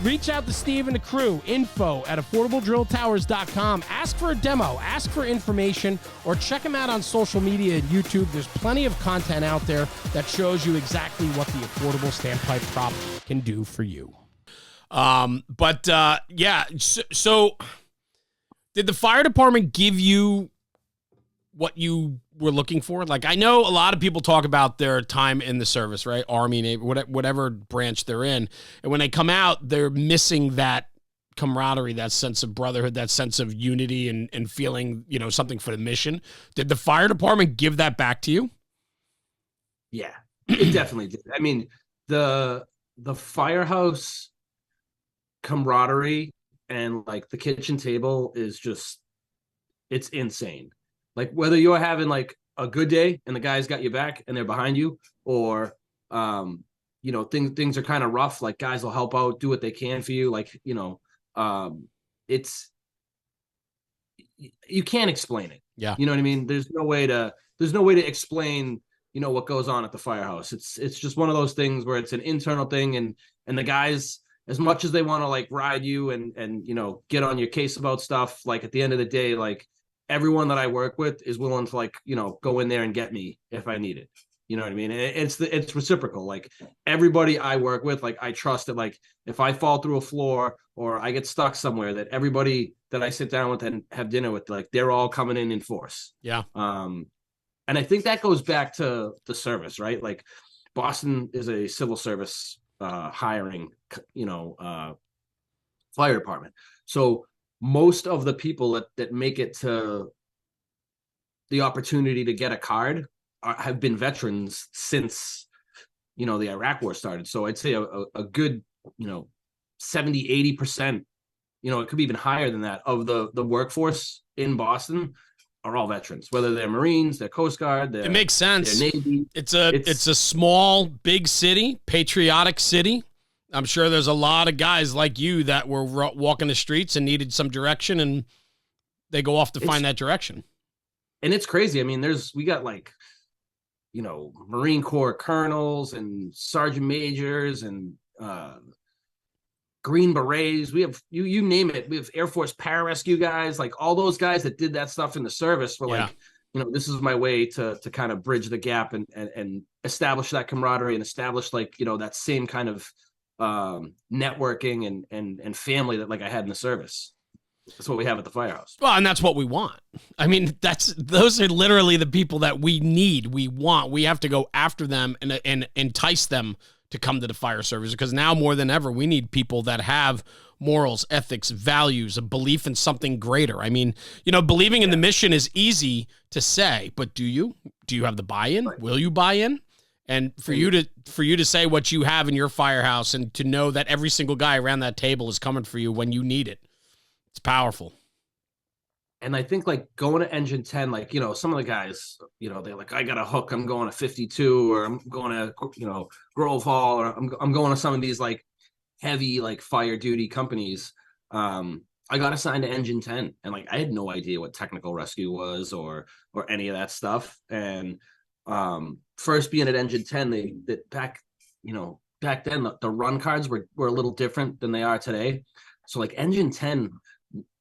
Reach out to Steve and the crew, info@affordabledrilltowers.com. Ask for a demo, ask for information, or check them out on social media and YouTube. There's plenty of content out there that shows you exactly what the affordable standpipe prop can do for you. So did the fire department give you what you were looking for? Like, I know a lot of people talk about their time in the service, right? Army, Navy, whatever branch they're in. And when they come out, they're missing that camaraderie, that sense of brotherhood, that sense of unity and feeling, something for the mission. Did the fire department give that back to you?
Yeah, it definitely did. I mean, the firehouse camaraderie and like the kitchen table is just, it's insane. Like whether you're having like a good day and the guys got you back and they're behind you, or things are kind of rough, like guys will help out, do what they can for you. Like, it's, you can't explain it.
Yeah.
You know what I mean? There's no way to explain, what goes on at the firehouse. It's just one of those things where it's an internal thing, and the guys, as much as they want to like ride you and get on your case about stuff, like at the end of the day, like everyone that I work with is willing to like, go in there and get me if I need it. You know what I mean? It's reciprocal. Like everybody I work with, like I trust that, like if I fall through a floor or I get stuck somewhere, that everybody that I sit down with and have dinner with, like they're all coming in force.
Yeah.
And I think that goes back to the service, right? Like Boston is a civil service hiring, fire department. So most of the people that make it to the opportunity to get a card have been veterans since, the Iraq war started. So I'd say a good, 70, 80%, it could be even higher than that, of the workforce in Boston are all veterans, whether they're Marines, they're Coast Guard,
it makes sense.
Navy.
It's a small, big city, patriotic city. I'm sure there's a lot of guys like you that were walking the streets and needed some direction, and they go off to find that direction.
And it's crazy. I mean, we got like, Marine Corps colonels and sergeant majors and Green Berets. We have, you name it. We have Air Force pararescue guys, like all those guys that did that stuff in the service were like, this is my way to kind of bridge the gap and establish that camaraderie and establish like, that same kind of networking and family that like I had in the service. That's what we have at the firehouse.
Well, and that's what we want. I mean, those are literally the people that we need. We want. We have to go after them and entice them to come to the fire service, because now more than ever, we need people that have morals, ethics, values, a belief in something greater. I mean, believing in the mission is easy to say, but do you have the buy-in?
Right.
Will you buy in? And for you to say what you have in your firehouse and to know that every single guy around that table is coming for you when you need it, it's powerful.
And I think like going to Engine 10, like, some of the guys, they're like, I got a hook, I'm going to 52, or I'm going to, Grove Hall, or I'm going to some of these like heavy, like fire duty companies. I got assigned to Engine 10, and like, I had no idea what technical rescue was or any of that stuff. And first being at Engine 10, back then the run cards were a little different than they are today. So like Engine 10,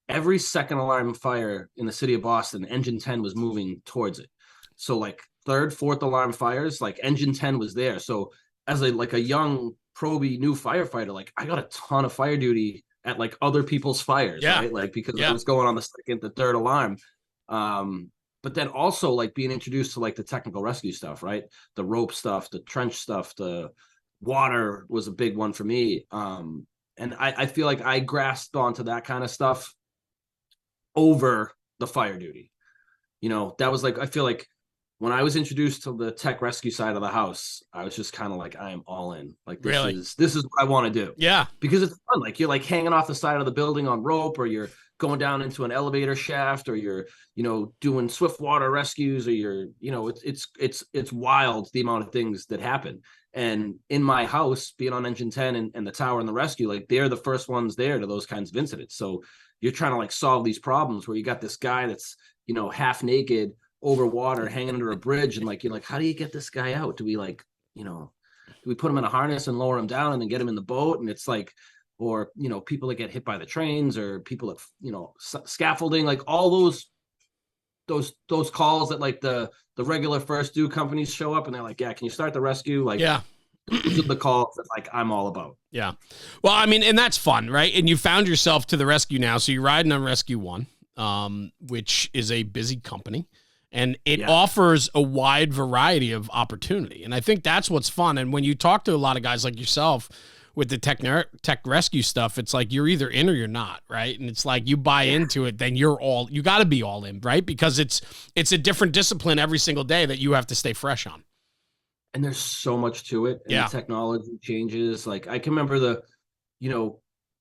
every second alarm fire in the city of Boston, Engine 10 was moving towards it. So like third, fourth alarm fires, like Engine 10 was there. So as a young proby new firefighter, like I got a ton of fire duty at like other people's fires, right? Like because I was going on the second, the third alarm. But then also like being introduced to like the technical rescue stuff, right? The rope stuff, the trench stuff, the water was a big one for me. And I feel like I grasped onto that kind of stuff over the fire duty. That was like, I feel like when I was introduced to the tech rescue side of the house, I was just kind of like, I am all in. Like this is what I want to do.
Yeah. Because
it's fun. Like you're like hanging off the side of the building on rope, or you're going down into an elevator shaft, or you're, doing swift water rescues, or you're, it's wild the amount of things that happen. And in my house, being on Engine 10 and the tower and the rescue, like they're the first ones there to those kinds of incidents. So you're trying to like solve these problems where you got this guy that's, half naked over water hanging under a bridge. And like, you're like, how do you get this guy out? Do we like, do we put him in a harness and lower him down and then get him in the boat? And it's like, or, people that get hit by the trains, or people that, scaffolding, like all those calls that like the regular first due companies show up and they're like, yeah, can you start the rescue? Like, those are the calls that like I'm all about.
Yeah. Well, I mean, and that's fun, right? And you found yourself to the rescue now. So you're riding on Rescue 1, which is a busy company, and it offers a wide variety of opportunity. And I think that's what's fun. And when you talk to a lot of guys like yourself with the tech rescue stuff, it's like you're either in or you're not, right? And it's like you buy into it, then you got to be all in, right? Because it's a different discipline every single day that you have to stay fresh on.
And there's so much to it. And the technology changes. Like I can remember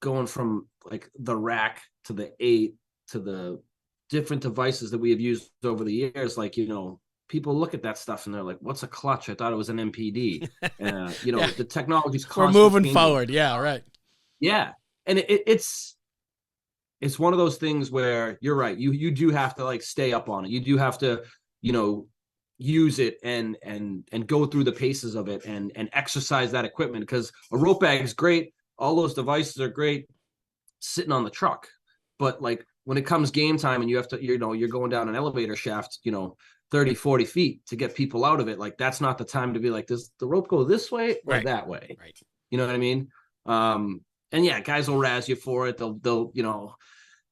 going from like the rack to the 8 to the different devices that we have used over the years. Like, people look at that stuff and they're like, what's a clutch? I thought it was an MPD. The technology's constantly
we're moving
changing.
forward. Yeah. Right.
Yeah. And it's one of those things where you're right. You do have to like stay up on it. You do have to, use it and go through the paces of it and exercise that equipment, because a rope bag is great. All those devices are great sitting on the truck. But like when it comes game time and you have to, you're going down an elevator shaft, 30, 40 feet to get people out of it. Like that's not the time to be like, does the rope go this way or that way?
Right.
You know what I mean? And yeah, guys will razz you for it. They'll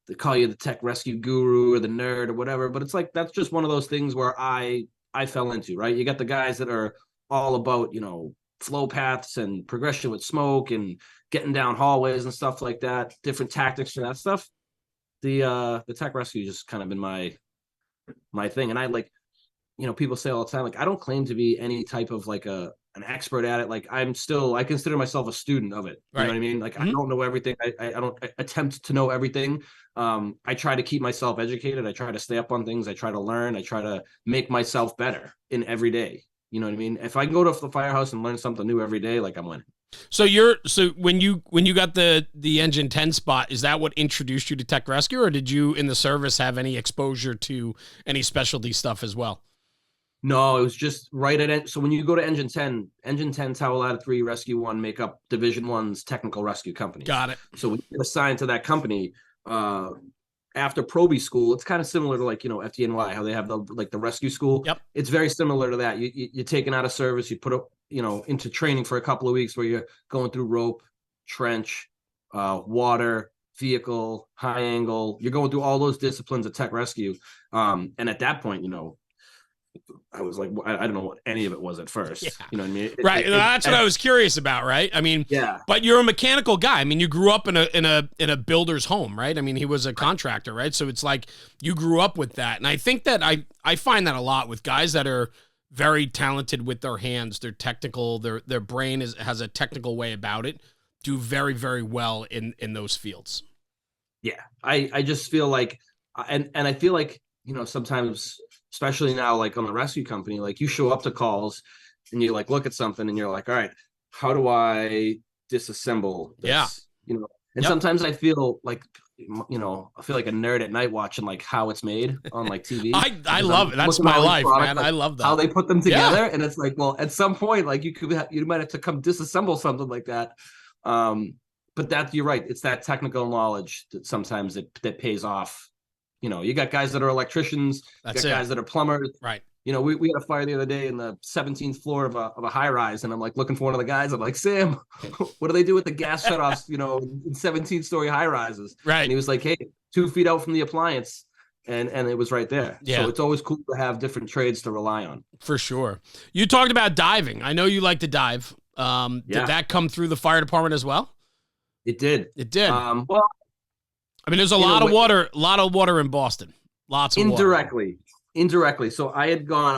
they call you the tech rescue guru or the nerd or whatever. But it's like, that's just one of those things where I fell into, right? You got the guys that are all about, flow paths and progression with smoke and getting down hallways and stuff like that, different tactics for that stuff. The tech rescue just kind of been my thing. And I like, people say all the time, like, I don't claim to be any type of like an expert at it. Like I consider myself a student of it. You know what I mean? Like I don't know everything. I don't attempt to know everything. I try to keep myself educated. I try to stay up on things. I try to learn. I try to make myself better in every day. You know what I mean? If I can go to the firehouse and learn something new every day, like I'm winning.
So when you got the Engine 10 spot, is that what introduced you to tech rescue, or did you in the service have any exposure to any specialty stuff as well?
No, it was just right at it. So when you go to Engine 10, Tower Ladder 3, Rescue 1 make up Division 1's technical rescue company.
Got it.
So when you get assigned to that company, after Proby school, it's kind of similar to like, FDNY, how they have the rescue school.
Yep.
It's very similar to that. You're taken out of service, you put up, into training for a couple of weeks where you're going through rope, trench, water, vehicle, high angle. You're going through all those disciplines of tech rescue. And at that point, I was like, I don't know what any of it was at first.
Yeah.
You know what I mean?
Right. That's what I was curious about, right? I mean,
yeah.
but you're a mechanical guy. I mean, you grew up in a builder's home, right? I mean, he was a contractor, right? So it's like you grew up with that. And I think that I find that a lot with guys that are very talented with their hands. They're technical, their brain has a technical way about it, do very, very well in those fields.
Yeah. I just feel like, and I feel like, you know, sometimes, especially now, like on the rescue company, like you show up to calls and you like look at something and you're like, all right, how do I disassemble this?
Yeah.
You know, and sometimes I feel like, you know, I feel like a nerd at night watching like how it's made on like TV.
I love it. That's my life, man.
Like,
I love that.
How they put them together. And it's like, well, at some point, like you might have to come disassemble something like that. But that, you're right. It's that technical knowledge that sometimes that pays off. You know, you got guys that are electricians, you got guys that are plumbers.
Right.
You know, we had a fire the other day in the 17th floor of a high rise, and I'm like looking for one of the guys. I'm like, Sam, what do they do with the gas shutoffs, you know, in 17-story high rises?
Right.
And he was like, hey, 2 feet out from the appliance. And it was right there.
Yeah.
So it's always cool to have different trades to rely on.
For sure. You talked about diving. I know you like to dive. Did that come through the fire department as well?
It did.
It did.
Well,
I mean, there's a lot of water in Boston. Lots of water.
Indirectly. So I had gotten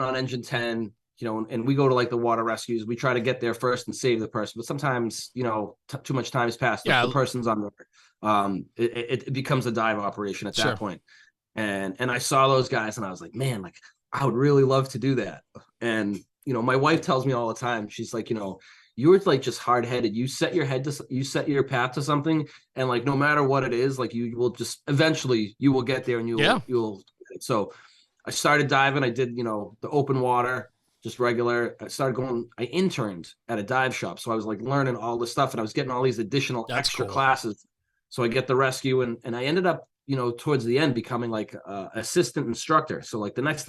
on engine 10, you know, and we go to like the water rescues. We try to get there first and save the person. But sometimes, you know, too much time has passed. The person's on there. It becomes a dive operation at that point. And I saw those guys and I was like, man, like I would really love to do that. And, you know, my wife tells me all the time, she's like, you know, you were like just hard headed. You set your path to something, and like no matter what it is, like you will just eventually you will get there, and you'll. So, I started diving. I did, you know, the open water, just regular. I interned at a dive shop, so I was like learning all this stuff, and I was getting all these additional extra classes. So I get the rescue, and I ended up, you know, towards the end becoming like assistant instructor. So like the next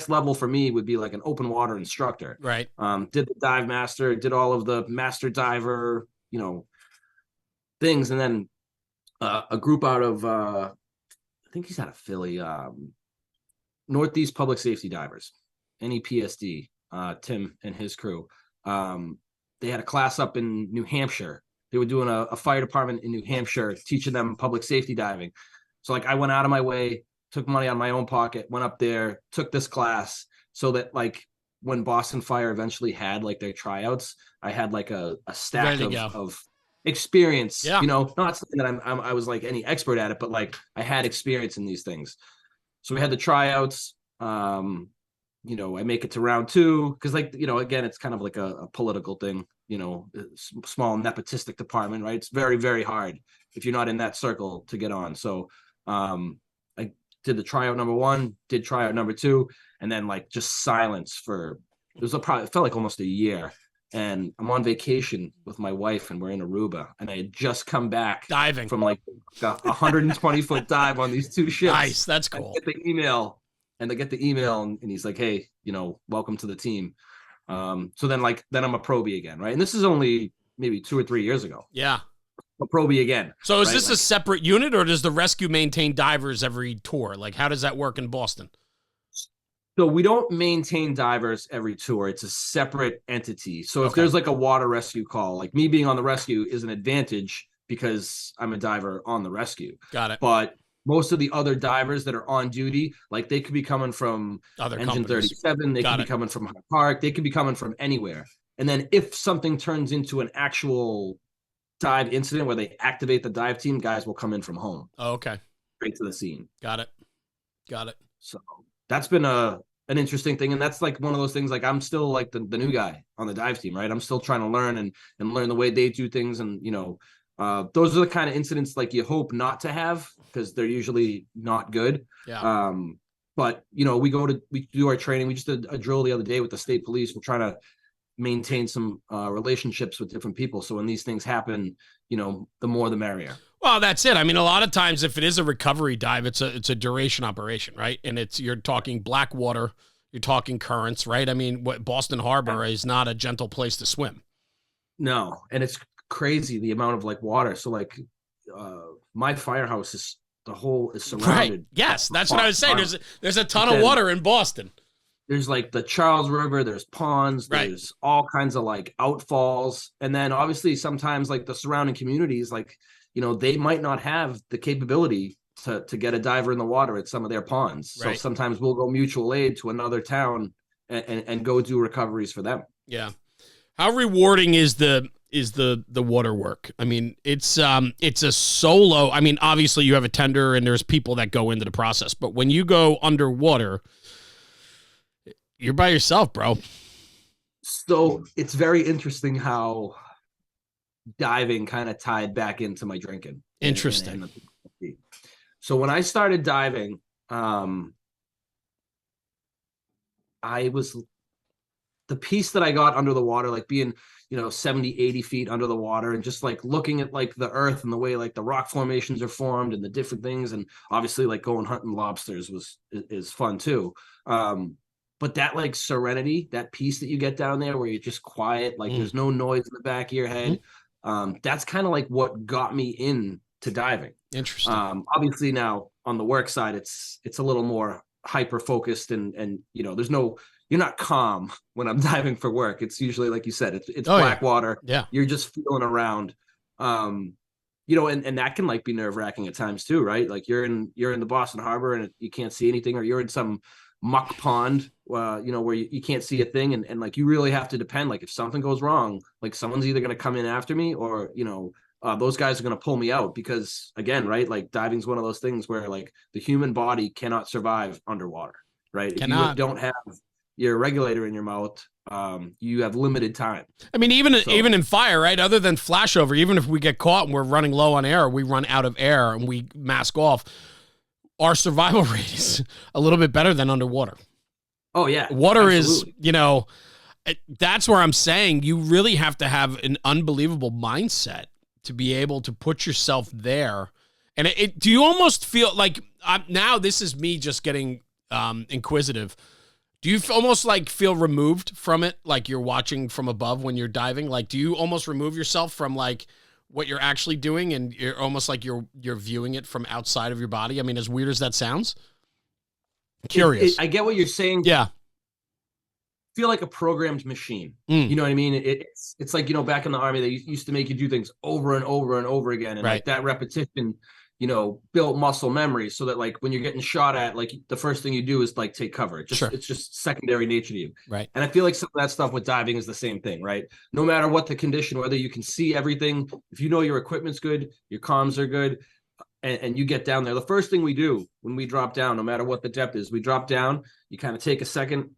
level for me would be like an open water instructor.
Right.
Did the dive master, did all of the master diver, you know, things. And then a group out of, I think he's out of Philly, Northeast Public Safety Divers, NEPSD, Tim and his crew. They had a class up in New Hampshire. They were doing a fire department in New Hampshire, teaching them public safety diving. So like I went out of my way, took money out of my own pocket, went up there, took this class so that like when Boston Fire eventually had like their tryouts, I had like a stack of experience, you know, not something that I was like any expert at it, but like I had experience in these things. So we had the tryouts, you know, I make it to round 2 because like, you know, again, it's kind of like a political thing, you know, small nepotistic department, right? It's very, very hard if you're not in that circle to get on. So I did the tryout number 1, did tryout number 2, and then like just silence for it felt like almost a year. And I'm on vacation with my wife and we're in Aruba, and I had just come back
diving
from like a 120-foot dive on these 2 ships.
Nice, that's cool.
I get the email and he's like, hey, you know, welcome to the team. So then I'm a probie again, right? And this is only maybe 2 or 3 years ago.
Yeah.
A probie again.
So is this a separate unit, or does the rescue maintain divers every tour? Like, how does that work in Boston?
So we don't maintain divers every tour. It's a separate entity. So if there's like a water rescue call, like me being on the rescue is an advantage because I'm a diver on the rescue.
Got it.
But most of the other divers that are on duty, like they could be coming from
other
Engine
companies.
37. They could be coming from Hyde Park. They could be coming from anywhere. And then if something turns into an actual dive incident where they activate the dive team, guys will come in from home.
Oh, okay.
Straight to the scene.
Got it.
So that's been an interesting thing. And that's like one of those things, like I'm still like the new guy on the dive team, right? I'm still trying to learn and learn the way they do things. And, you know, those are the kind of incidents like you hope not to have because they're usually not good.
Yeah.
But, you know, we do our training. We just did a drill the other day with the state police. We're trying to maintain some relationships with different people. So when these things happen, you know, the more the merrier.
Well, that's it. I mean, a lot of times if it is a recovery dive, it's a duration operation, right? And you're talking black water, you're talking currents, right? I mean, Boston Harbor is not a gentle place to swim.
No, and it's crazy the amount of like water. So like my firehouse is surrounded.
Right. Yes, that's what I was saying. There's a ton of water in Boston.
there's like the Charles River, there's ponds,
Right.
there's all kinds of like outfalls. And then obviously sometimes like the surrounding communities, like, they might not have the capability to get a diver in the water at some of their ponds. So
Right.
sometimes we'll go mutual aid to another town and go do recoveries for them.
Yeah. How rewarding is the water work? I mean, it's a solo. I mean, obviously you have a tender and there's people that go into the process, but when you go underwater, you're by yourself, bro.
So it's very interesting how diving kind of tied back into my drinking.
Interesting.
So when I started diving, I was the piece that I got under the water, like being, 70, 80 feet under the water and just like looking at like the earth and the way like the rock formations are formed and the different things. And obviously like going hunting lobsters is fun too. But that like serenity, that peace that you get down there where you're just quiet, like there's no noise in the back of your head. That's kind of like what got me into diving.
Interesting.
Obviously now on the work side, it's a little more hyper focused and you're not calm when I'm diving for work. It's usually, like you said, it's black water.
Yeah.
You're just feeling around. And that can like be nerve wracking at times too, right? Like you're in the Boston Harbor and you can't see anything, or you're in some muck pond, where you can't see a thing. And like, you really have to depend, like if something goes wrong, like someone's either going to come in after me or, those guys are going to pull me out because again, right. Like diving's one of those things where like the human body cannot survive underwater, right? If you don't have your regulator in your mouth, you have limited time.
I mean, even in fire, right? Other than flashover, even if we get caught and we're running low on air, we run out of air and we mask off, our survival rate is a little bit better than underwater.
Oh yeah.
Water
absolutely.
is, that's where I'm saying you really have to have an unbelievable mindset to be able to put yourself there. And do you almost feel like, now this is me just getting inquisitive, do you almost like feel removed from it? Like you're watching from above when you're diving? Like, do you almost remove yourself from like what you're actually doing and you're almost like you're viewing it from outside of your body? I mean, as weird as that sounds, curious.
I get what you're saying.
Yeah.
Feel like a programmed machine.
You
know what I mean? It's like, back in the Army, they used to make you do things over and over and over again. And like that repetition, built muscle memory so that like when you're getting shot at, like the first thing you do is like take cover. It's just secondary nature to you.
Right.
And I feel like some of that stuff with diving is the same thing, right? No matter what the condition, whether you can see everything, if you know your equipment's good, your comms are good, and you get down there, the first thing we do when we drop down, no matter what the depth is, we drop down, you kind of take a second,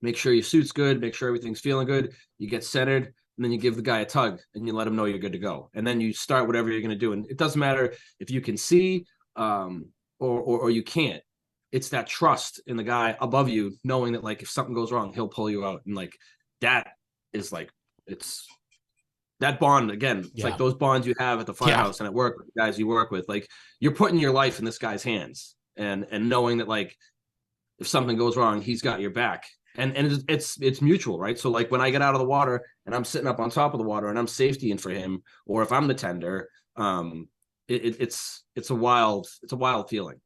make sure your suit's good, make sure everything's feeling good, you get centered, and then you give the guy a tug and you let him know you're good to go. And then you start whatever you're going to do. And it doesn't matter if you can see or you can't. It's that trust in the guy above you, knowing that like if something goes wrong, he'll pull you out. And like that is like, it's that bond again. It's like those bonds you have at the firehouse and at work with the guys you work with. Like you're putting your life in this guy's hands and knowing that like if something goes wrong, he's got your back. And it's mutual, right? So like when I get out of the water and I'm sitting up on top of the water and I'm safetying for him, or if I'm the tender, it's a wild feeling.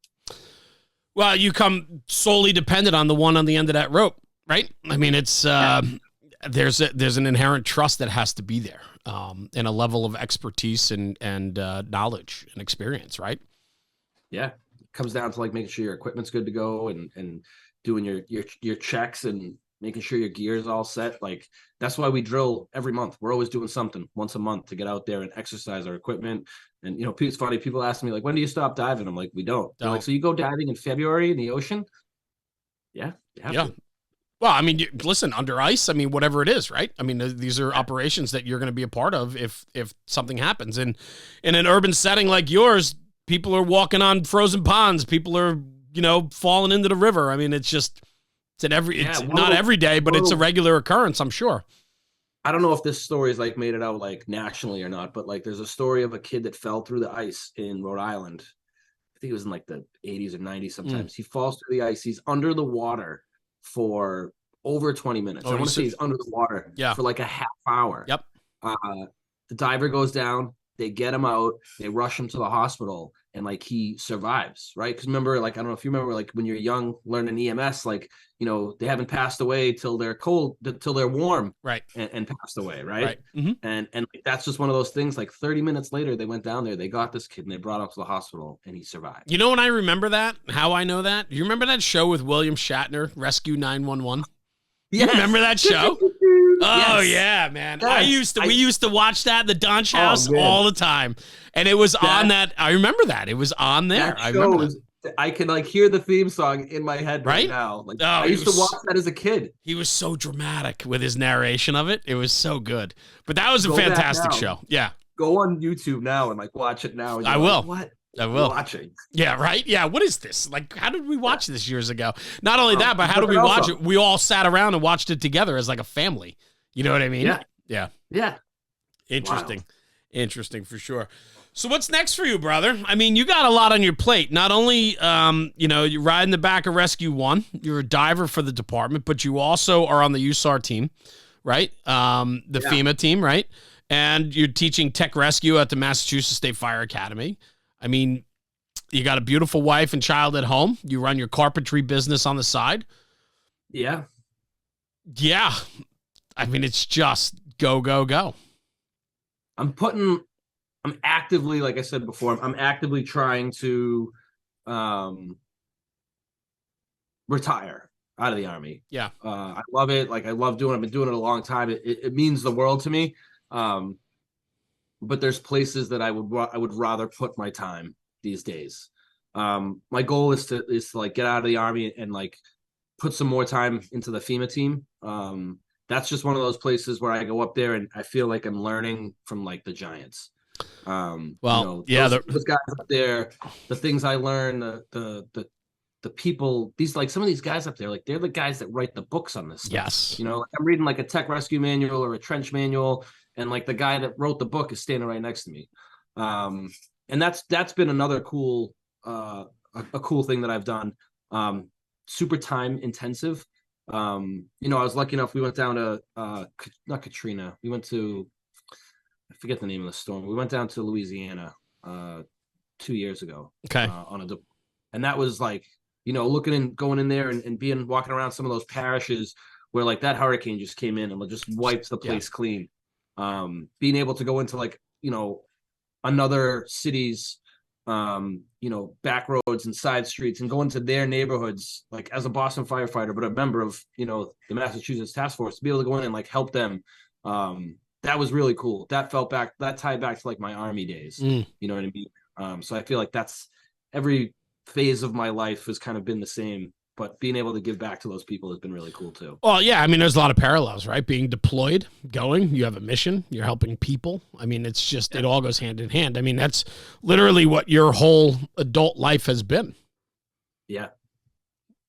Well, you come solely dependent on the one on the end of that rope, right? I mean, it's there's an inherent trust that has to be there, and a level of expertise and knowledge and experience, right?
Yeah, it comes down to like making sure your equipment's good to go and doing your checks and making sure your gear is all set. Like that's why we drill every month. We're always doing something once a month to get out there and exercise our equipment. And it's funny, people ask me like, when do you stop diving? I'm like, we don't. They're like, so you go diving in February in the ocean? Yeah. Yeah.
Well, I mean, listen, under ice, I mean, whatever it is, right? I mean, these are operations that you're going to be a part of if something happens. And in an urban setting like yours, people are walking on frozen ponds. People are falling into the river. I mean, it's not every day, but it's a regular occurrence, I'm sure.
I don't know if this story is like made it out like nationally or not, but like there's a story of a kid that fell through the ice in Rhode Island. I think it was in like the 80s or 90s sometimes. He falls through the ice. He's under the water for over 20 minutes. I want to say he's under the water for like a half hour.
Yep.
The diver goes down. They get him out, they rush him to the hospital, and like he survives, right? Because remember, like I don't know if you remember, like when you're young learning EMS, like they haven't passed away till they're cold, till they're warm,
Right.
and passed away, right?
Right. Mm-hmm.
And like, that's just one of those things. Like 30 minutes later, they went down there, they got this kid, and they brought him to the hospital, and he survived.
You know when I remember that? How I know that? You remember that show with William Shatner, Rescue 911? You remember that show? Oh
Yes.
yeah, man.
Yes.
We used to watch that at the Dunch house all the time. And it was on that. I remember that. It was on there. I remember that.
I can like hear the theme song in my head right now. Like I used to watch that as a kid.
He was so dramatic with his narration of it. It was so good. But that was a fantastic show. Yeah.
Go on YouTube now and like watch it now.
I will.
Like, what?
I will.
Watching.
Yeah, right? Yeah, what is this? Like, how did we watch this years ago? Not only that, but how did we watch it? We all sat around and watched it together as like a family. You know what I mean?
Yeah.
Yeah.
Yeah.
Interesting. Wow. Interesting for sure. So what's next for you, brother? I mean, you got a lot on your plate. Not only, you're riding the back of Rescue 1, you're a diver for the department, but you also are on the USAR team, right? The FEMA team, right? And you're teaching tech rescue at the Massachusetts State Fire Academy. I mean, you got a beautiful wife and child at home. You run your carpentry business on the side.
Yeah.
Yeah. I mean, it's just go, go, go.
I'm actively, like I said before, I'm actively trying to retire out of the Army.
Yeah.
I love it. Like I love doing it. I've been doing it a long time. It means the world to me. But there's places that I would rather put my time these days. My goal is to like get out of the Army and like put some more time into the FEMA team. That's just one of those places where I go up there and I feel like I'm learning from like the giants. Those guys up there, the things I learn, the people, some of these guys up there, like they're the guys that write the books on this stuff.
Yes.
Like I'm reading like a tech rescue manual or a trench manual, and like the guy that wrote the book is standing right next to me. And that's been another cool a cool thing that I've done. Super time intensive. I was lucky enough, we went down to not Katrina, we went to, I forget the name of the storm. We went down to Louisiana 2 years ago.
Okay.
And that was like, looking and going in there and walking around some of those parishes where like that hurricane just came in and just wiped the place clean. Being able to go into like, another city's, back roads and side streets and go into their neighborhoods, like as a Boston firefighter, but a member of, the Massachusetts task force, to be able to go in and like help them. That was really cool. That tied back to like my Army days. You know what I mean? So I feel like that's every phase of my life has kind of been the same, but being able to give back to those people has been really cool too.
Well, yeah, I mean, there's a lot of parallels, right? Being deployed, you have a mission, you're helping people. I mean, it's just, it all goes hand in hand. I mean, that's literally what your whole adult life has been.
Yeah.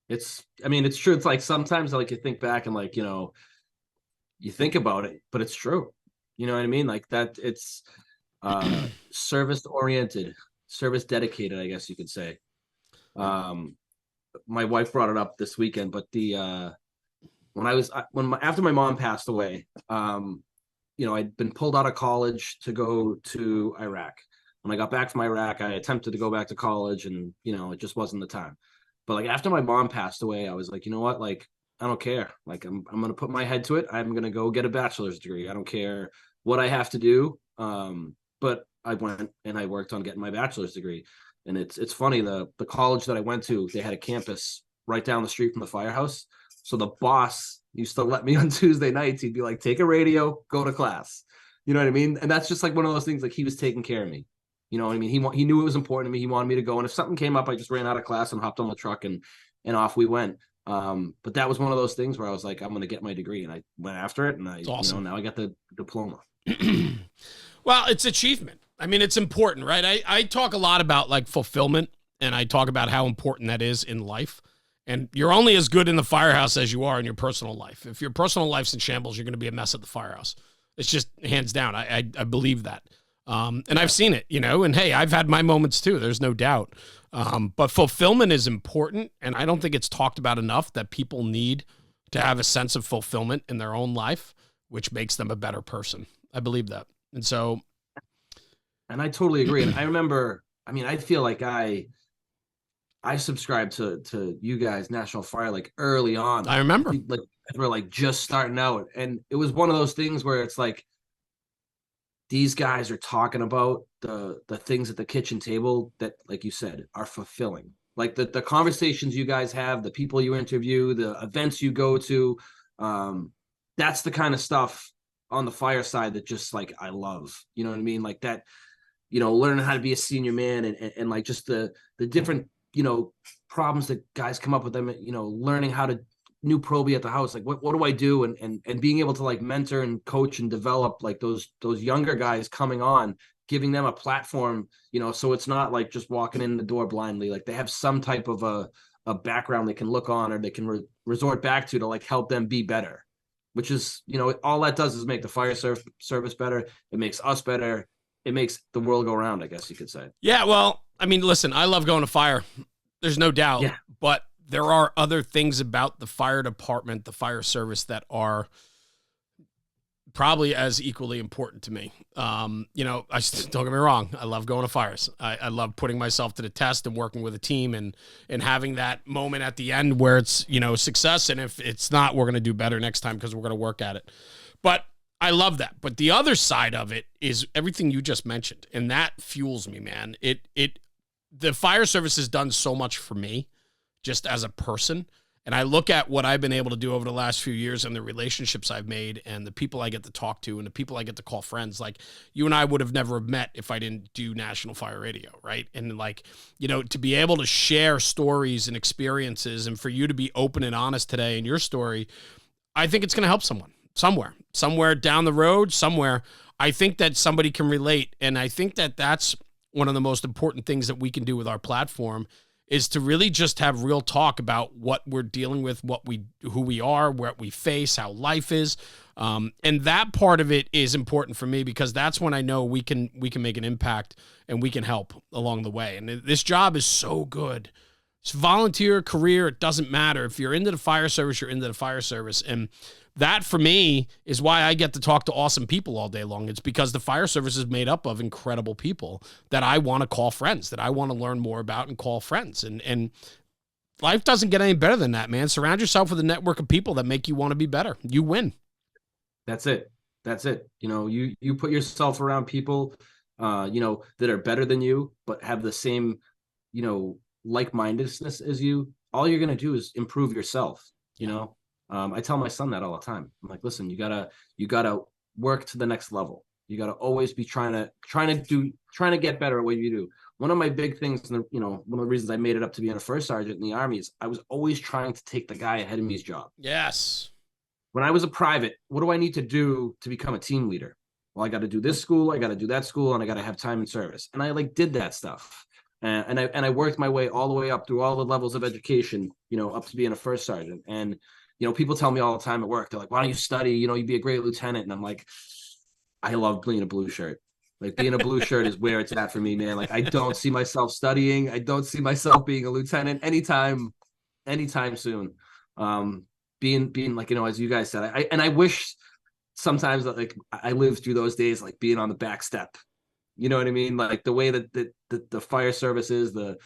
It's true. It's like sometimes like you think back and like, you think about it, but it's true. You know what I mean? Like that it's service oriented, service dedicated, I guess you could say. My wife brought it up this weekend, but after my mom passed away, I'd been pulled out of college to go to Iraq. When I got back from Iraq, I attempted to go back to college and, it just wasn't the time. But like after my mom passed away, I was like, you know what? Like, I don't care. Like I'm going to put my head to it. I'm going to go get a bachelor's degree. I don't care what I have to do. But I went and I worked on getting my bachelor's degree. And it's funny, the college that I went to, they had a campus right down the street from the firehouse. So the boss used to let me on Tuesday nights. He'd be like, take a radio, go to class. You know what I mean? And that's just like one of those things, like he was taking care of me. You know what I mean? He knew it was important to me. He wanted me to go. And if something came up, I just ran out of class and hopped on the truck and off we went. But that was one of those things where I was like, I'm going to get my degree. And I went after it. And awesome. Now I got the diploma.
Well, it's achievement. I mean, it's important, right? I talk a lot about like fulfillment, and I talk about how important that is in life. And you're only as good in the firehouse as you are in your personal life. If your personal life's in shambles, you're going to be a mess at the firehouse. It's just hands down. I believe that. And I've seen it, and hey, I've had my moments too. There's no doubt. But fulfillment is important. And I don't think it's talked about enough that people need to have a sense of fulfillment in their own life, which makes them a better person. I believe that. And so
And I totally agree. And I remember, I mean, I feel like I subscribed to you guys, National Fire, like early on.
I
Like I
remember.
think like we're like just starting out. And it was one of those things where it's like these guys are talking about the things at the kitchen table that, like you said, are fulfilling. Like the conversations you guys have, the people you interview, the events you go to. That's the kind of stuff on the fireside that just like I love. You know what I mean? Like that, learning how to be a senior man and like just the different, problems that guys come up with them, learning how to new probie at the house. Like what do I do? And being able to like mentor and coach and develop like those younger guys coming on, giving them a platform, so it's not like just walking in the door blindly. Like they have some type of a background they can look on or they can resort back to like help them be better, which is, all that does is make the fire service better. It makes us better. It makes the world go round, I guess you could say.
Yeah, well, I mean, listen, I love going to fire. There's no doubt.
Yeah.
But there are other things about the fire department, the fire service, that are probably as equally important to me. Don't get me wrong. I love going to fires. I love putting myself to the test and working with a team and having that moment at the end where it's, success. And if it's not, we're going to do better next time because we're going to work at it. But I love that. But the other side of it is everything you just mentioned. And that fuels me, man. The fire service has done so much for me just as a person. And I look at what I've been able to do over the last few years and the relationships I've made and the people I get to talk to and the people I get to call friends. Like you and I would have never met if I didn't do National Fire Radio, right? And like, to be able to share stories and experiences and for you to be open and honest today in your story, I think it's going to help someone somewhere down the road, somewhere. I think that somebody can relate. And I think that that's one of the most important things that we can do with our platform is to really just have real talk about what we're dealing with, who we are, what we face, how life is. And that part of it is important for me because that's when I know we can make an impact and we can help along the way. And this job is so good. It's volunteer, career, it doesn't matter. If you're into the fire service, you're into the fire service. And that for me is why I get to talk to awesome people all day long. It's because the fire service is made up of incredible people that I want to call friends, that I want to learn more about and call friends. And life doesn't get any better than that, man. Surround yourself with a network of people that make you want to be better. You win.
That's it. You put yourself around people, that are better than you, but have the same, like-mindedness as you. All you're going to do is improve yourself, I tell my son that all the time. I'm like, listen, you gotta work to the next level. You gotta always be trying to get better at what you do. One of my big things, one of the reasons I made it up to being a first sergeant in the Army is I was always trying to take the guy ahead of me's job.
Yes.
When I was a private, what do I need to do to become a team leader? Well, I got to do this school, I got to do that school, and I got to have time in service. And I did that stuff. And I worked my way all the way up through all the levels of education, up to being a first sergeant. And people tell me all the time at work, they're like, why don't you study? You'd be a great lieutenant. And I'm like, I love being a blue shirt. Like being a blue shirt is where it's at for me, man. Like I don't see myself studying. I don't see myself being a lieutenant anytime soon. Being like, as you guys said, I wish sometimes that like I lived through those days, like being on the back step, you know what I mean? Like the way that the fire service is, the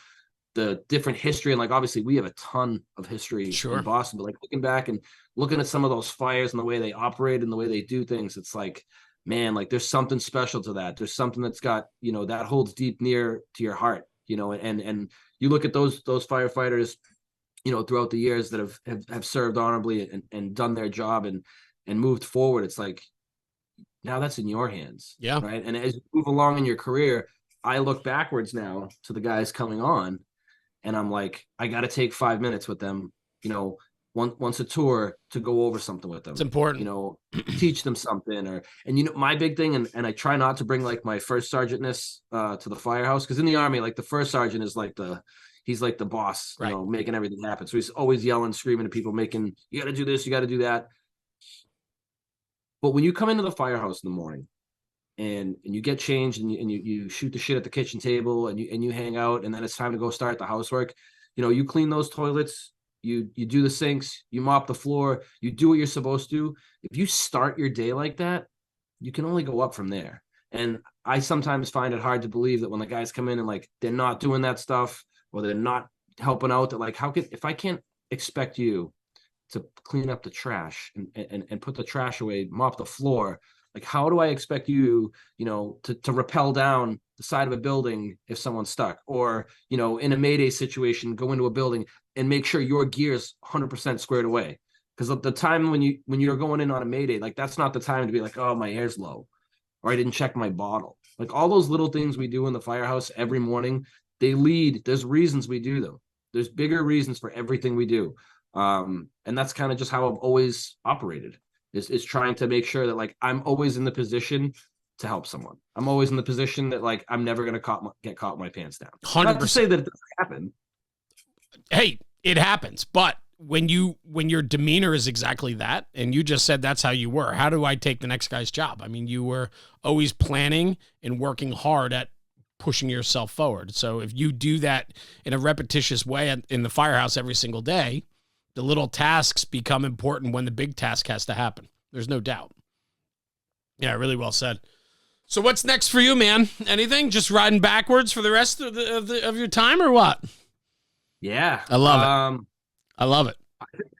different history. And like, obviously we have a ton of history in Boston, but like looking back and looking at some of those fires and the way they operate and the way they do things, it's like, man, like there's something special to that. There's something that's got, that holds deep near to your heart, and you look at those firefighters, throughout the years that have served honorably and done their job and moved forward. It's like, now that's in your hands.
Yeah.
Right. And as you move along in your career, I look backwards now to the guys coming on, and I'm like, I got to take 5 minutes with them, once a tour to go over something with them.
It's important,
teach them something and my big thing. And I try not to bring like my first sergeantness to the firehouse. Cause in the Army, like the first sergeant is like he's like the boss,
right,
making everything happen. So he's always yelling, screaming at people, you got to do this, you got to do that. But when you come into the firehouse in the morning and you get changed and you shoot the shit at the kitchen table and you hang out, and then it's time to go start the housework, you clean those toilets, you do the sinks, you mop the floor, you do what you're supposed to. If you start your day like that, you can only go up from there. And I sometimes find it hard to believe that when the guys come in and like they're not doing that stuff or they're not helping out, that like if I can't expect you to clean up the trash and put the trash away, mop the floor, like how do I expect you, to rappel down the side of a building if someone's stuck, or in a Mayday situation, go into a building and make sure your gear's 100% squared away. Because the time when you're going in on a Mayday, like that's not the time to be like, oh, my air's low, or I didn't check my bottle. Like all those little things we do in the firehouse every morning, there's reasons we do them. There's bigger reasons for everything we do. And that's kind of just how I've always operated, is trying to make sure that like I'm always in the position to help someone. I'm always in the position that like I'm never going to get caught with my pants down.
100%.
Not to say that it doesn't happen.
Hey, it happens, but when your demeanor is exactly that, and you just said that's how you were, how do I take the next guy's job? I mean, you were always planning and working hard at pushing yourself forward. So if you do that in a repetitious way in the firehouse every single day, the little tasks become important when the big task has to happen. There's no doubt. Yeah, really well said. So what's next for you, man? Anything? Just riding backwards for the rest of your time, or what?
Yeah,
I love it. I love it.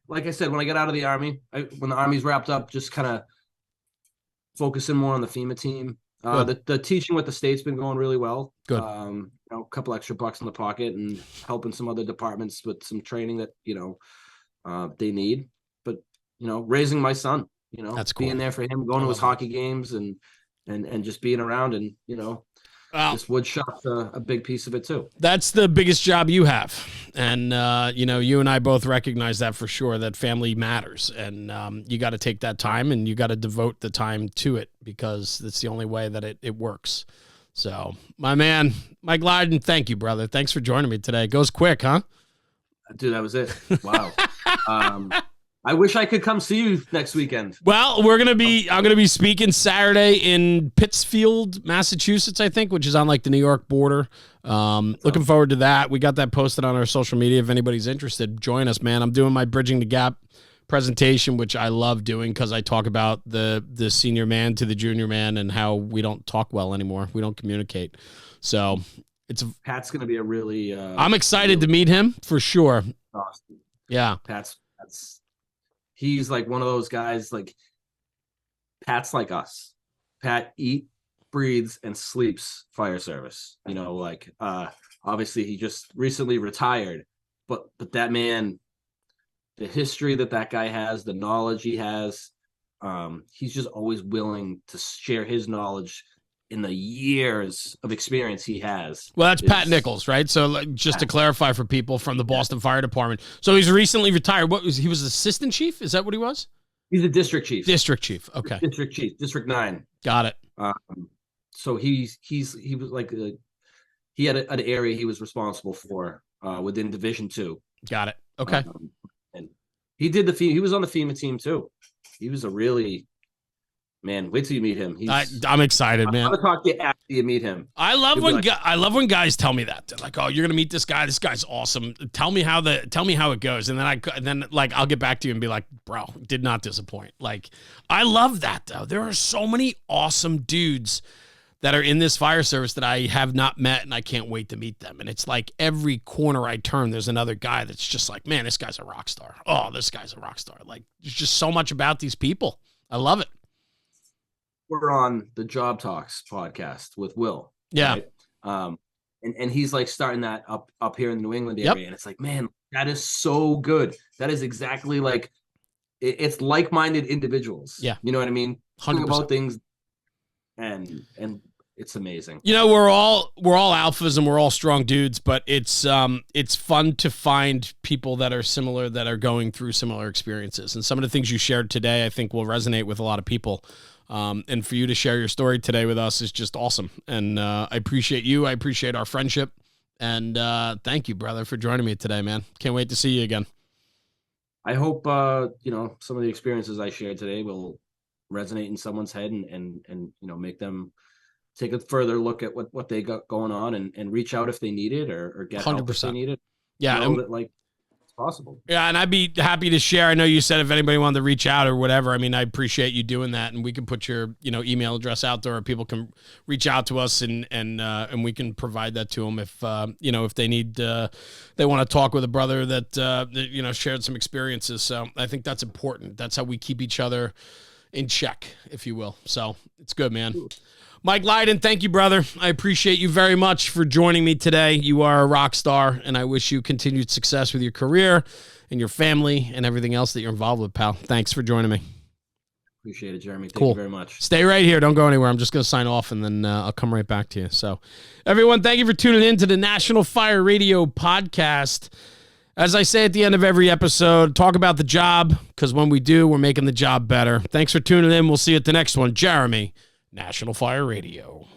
Like I said, when I get out of the Army, when the Army's wrapped up, just kind of focusing more on the FEMA team. The teaching with the state's been going really well.
Good.
A couple extra bucks in the pocket and helping some other departments with some training that they need. But raising my son,
that's cool.
Being there for him, going to his hockey games and just being around, and this wood shop's a big piece of it too.
That's the biggest job you have. And, you and I both recognize that for sure, that family matters. And you got to take that time and you got to devote the time to it, because it's the only way that it works. So, my man, Mike Lydon, thank you, brother. Thanks for joining me today. It goes quick, huh?
Dude, that was it. Wow. I wish I could come see you next weekend.
Well, I'm going to be speaking Saturday in Pittsfield, Massachusetts, I think, which is on like the New York border. Looking forward to that. We got that posted on our social media. If anybody's interested, join us, man. I'm doing my Bridging the Gap presentation, which I love doing, because I talk about the senior man to the junior man and how we don't talk well anymore. We don't communicate. So
Pat's going to be a really,
I'm excited to meet him for sure.
Awesome.
Yeah.
He's like one of those guys, like Pat's like us. Pat breathes and sleeps fire service. Obviously he just recently retired, but that man, the history that guy has, the knowledge he has, he's just always willing to share his knowledge in the years of experience he has.
Well, that's Pat Nichols, right? So just to clarify for people from the Boston Fire Department. So he's recently retired. He was assistant chief? Is that what he was?
He's a district chief.
District chief. Okay.
District chief, District 9.
Got it.
So he was like, he had an area he was responsible for within Division 2.
Got it. Okay.
And he did he was on the FEMA team too. He was a really, man, wait till you meet him.
I'm excited, man.
I'm gonna talk to you after you meet him.
I love when guys tell me that. They're like, "Oh, you're gonna meet this guy. This guy's awesome. Tell me how it goes." And then I'll get back to you and be like, "Bro, did not disappoint." Like, I love that though. There are so many awesome dudes that are in this fire service that I have not met, and I can't wait to meet them. And it's like every corner I turn, there's another guy that's just like, "Man, this guy's a rock star. Oh, this guy's a rock star." Like, there's just so much about these people. I love it.
We're on the Job Talks podcast with Will.
Yeah.
Right? And he's like starting that up here in the New England area. Yep. And it's like, man, that is so good. That is exactly like, it's like-minded individuals.
Yeah.
You know what I mean?
100%.
Talking about things, and it's amazing.
We're all alphas and we're all strong dudes, but it's fun to find people that are similar, that are going through similar experiences. And some of the things you shared today, I think will resonate with a lot of people. And for you to share your story today with us is just awesome. And I appreciate you. I appreciate our friendship. And thank you, brother, for joining me today, man. Can't wait to see you again.
I hope, some of the experiences I shared today will resonate in someone's head and make them take a further look at what they got going on and reach out if they need it or get 100%. Help if they need it.
Yeah.
Know that, like, possible.
Yeah, and I'd be happy to share. I know you said if anybody wanted to reach out or whatever. I mean, I appreciate you doing that, and we can put your email address out there, or people can reach out to us, and we can provide that to them if if they need they want to talk with a brother that shared some experiences. So I think that's important. That's how we keep each other in check, if you will. So it's good, man. Mike Lydon, thank you, brother. I appreciate you very much for joining me today. You are a rock star, and I wish you continued success with your career and your family and everything else that you're involved with, pal. Thanks for joining me.
Appreciate it, Jeremy. Thank
Cool.
you very much.
Stay right here. Don't go anywhere. I'm just going to sign off, and then I'll come right back to you. So, everyone, thank you for tuning in to the National Fire Radio podcast. As I say at the end of every episode, talk about the job, because when we do, we're making the job better. Thanks for tuning in. We'll see you at the next one. Jeremy, National Fire Radio.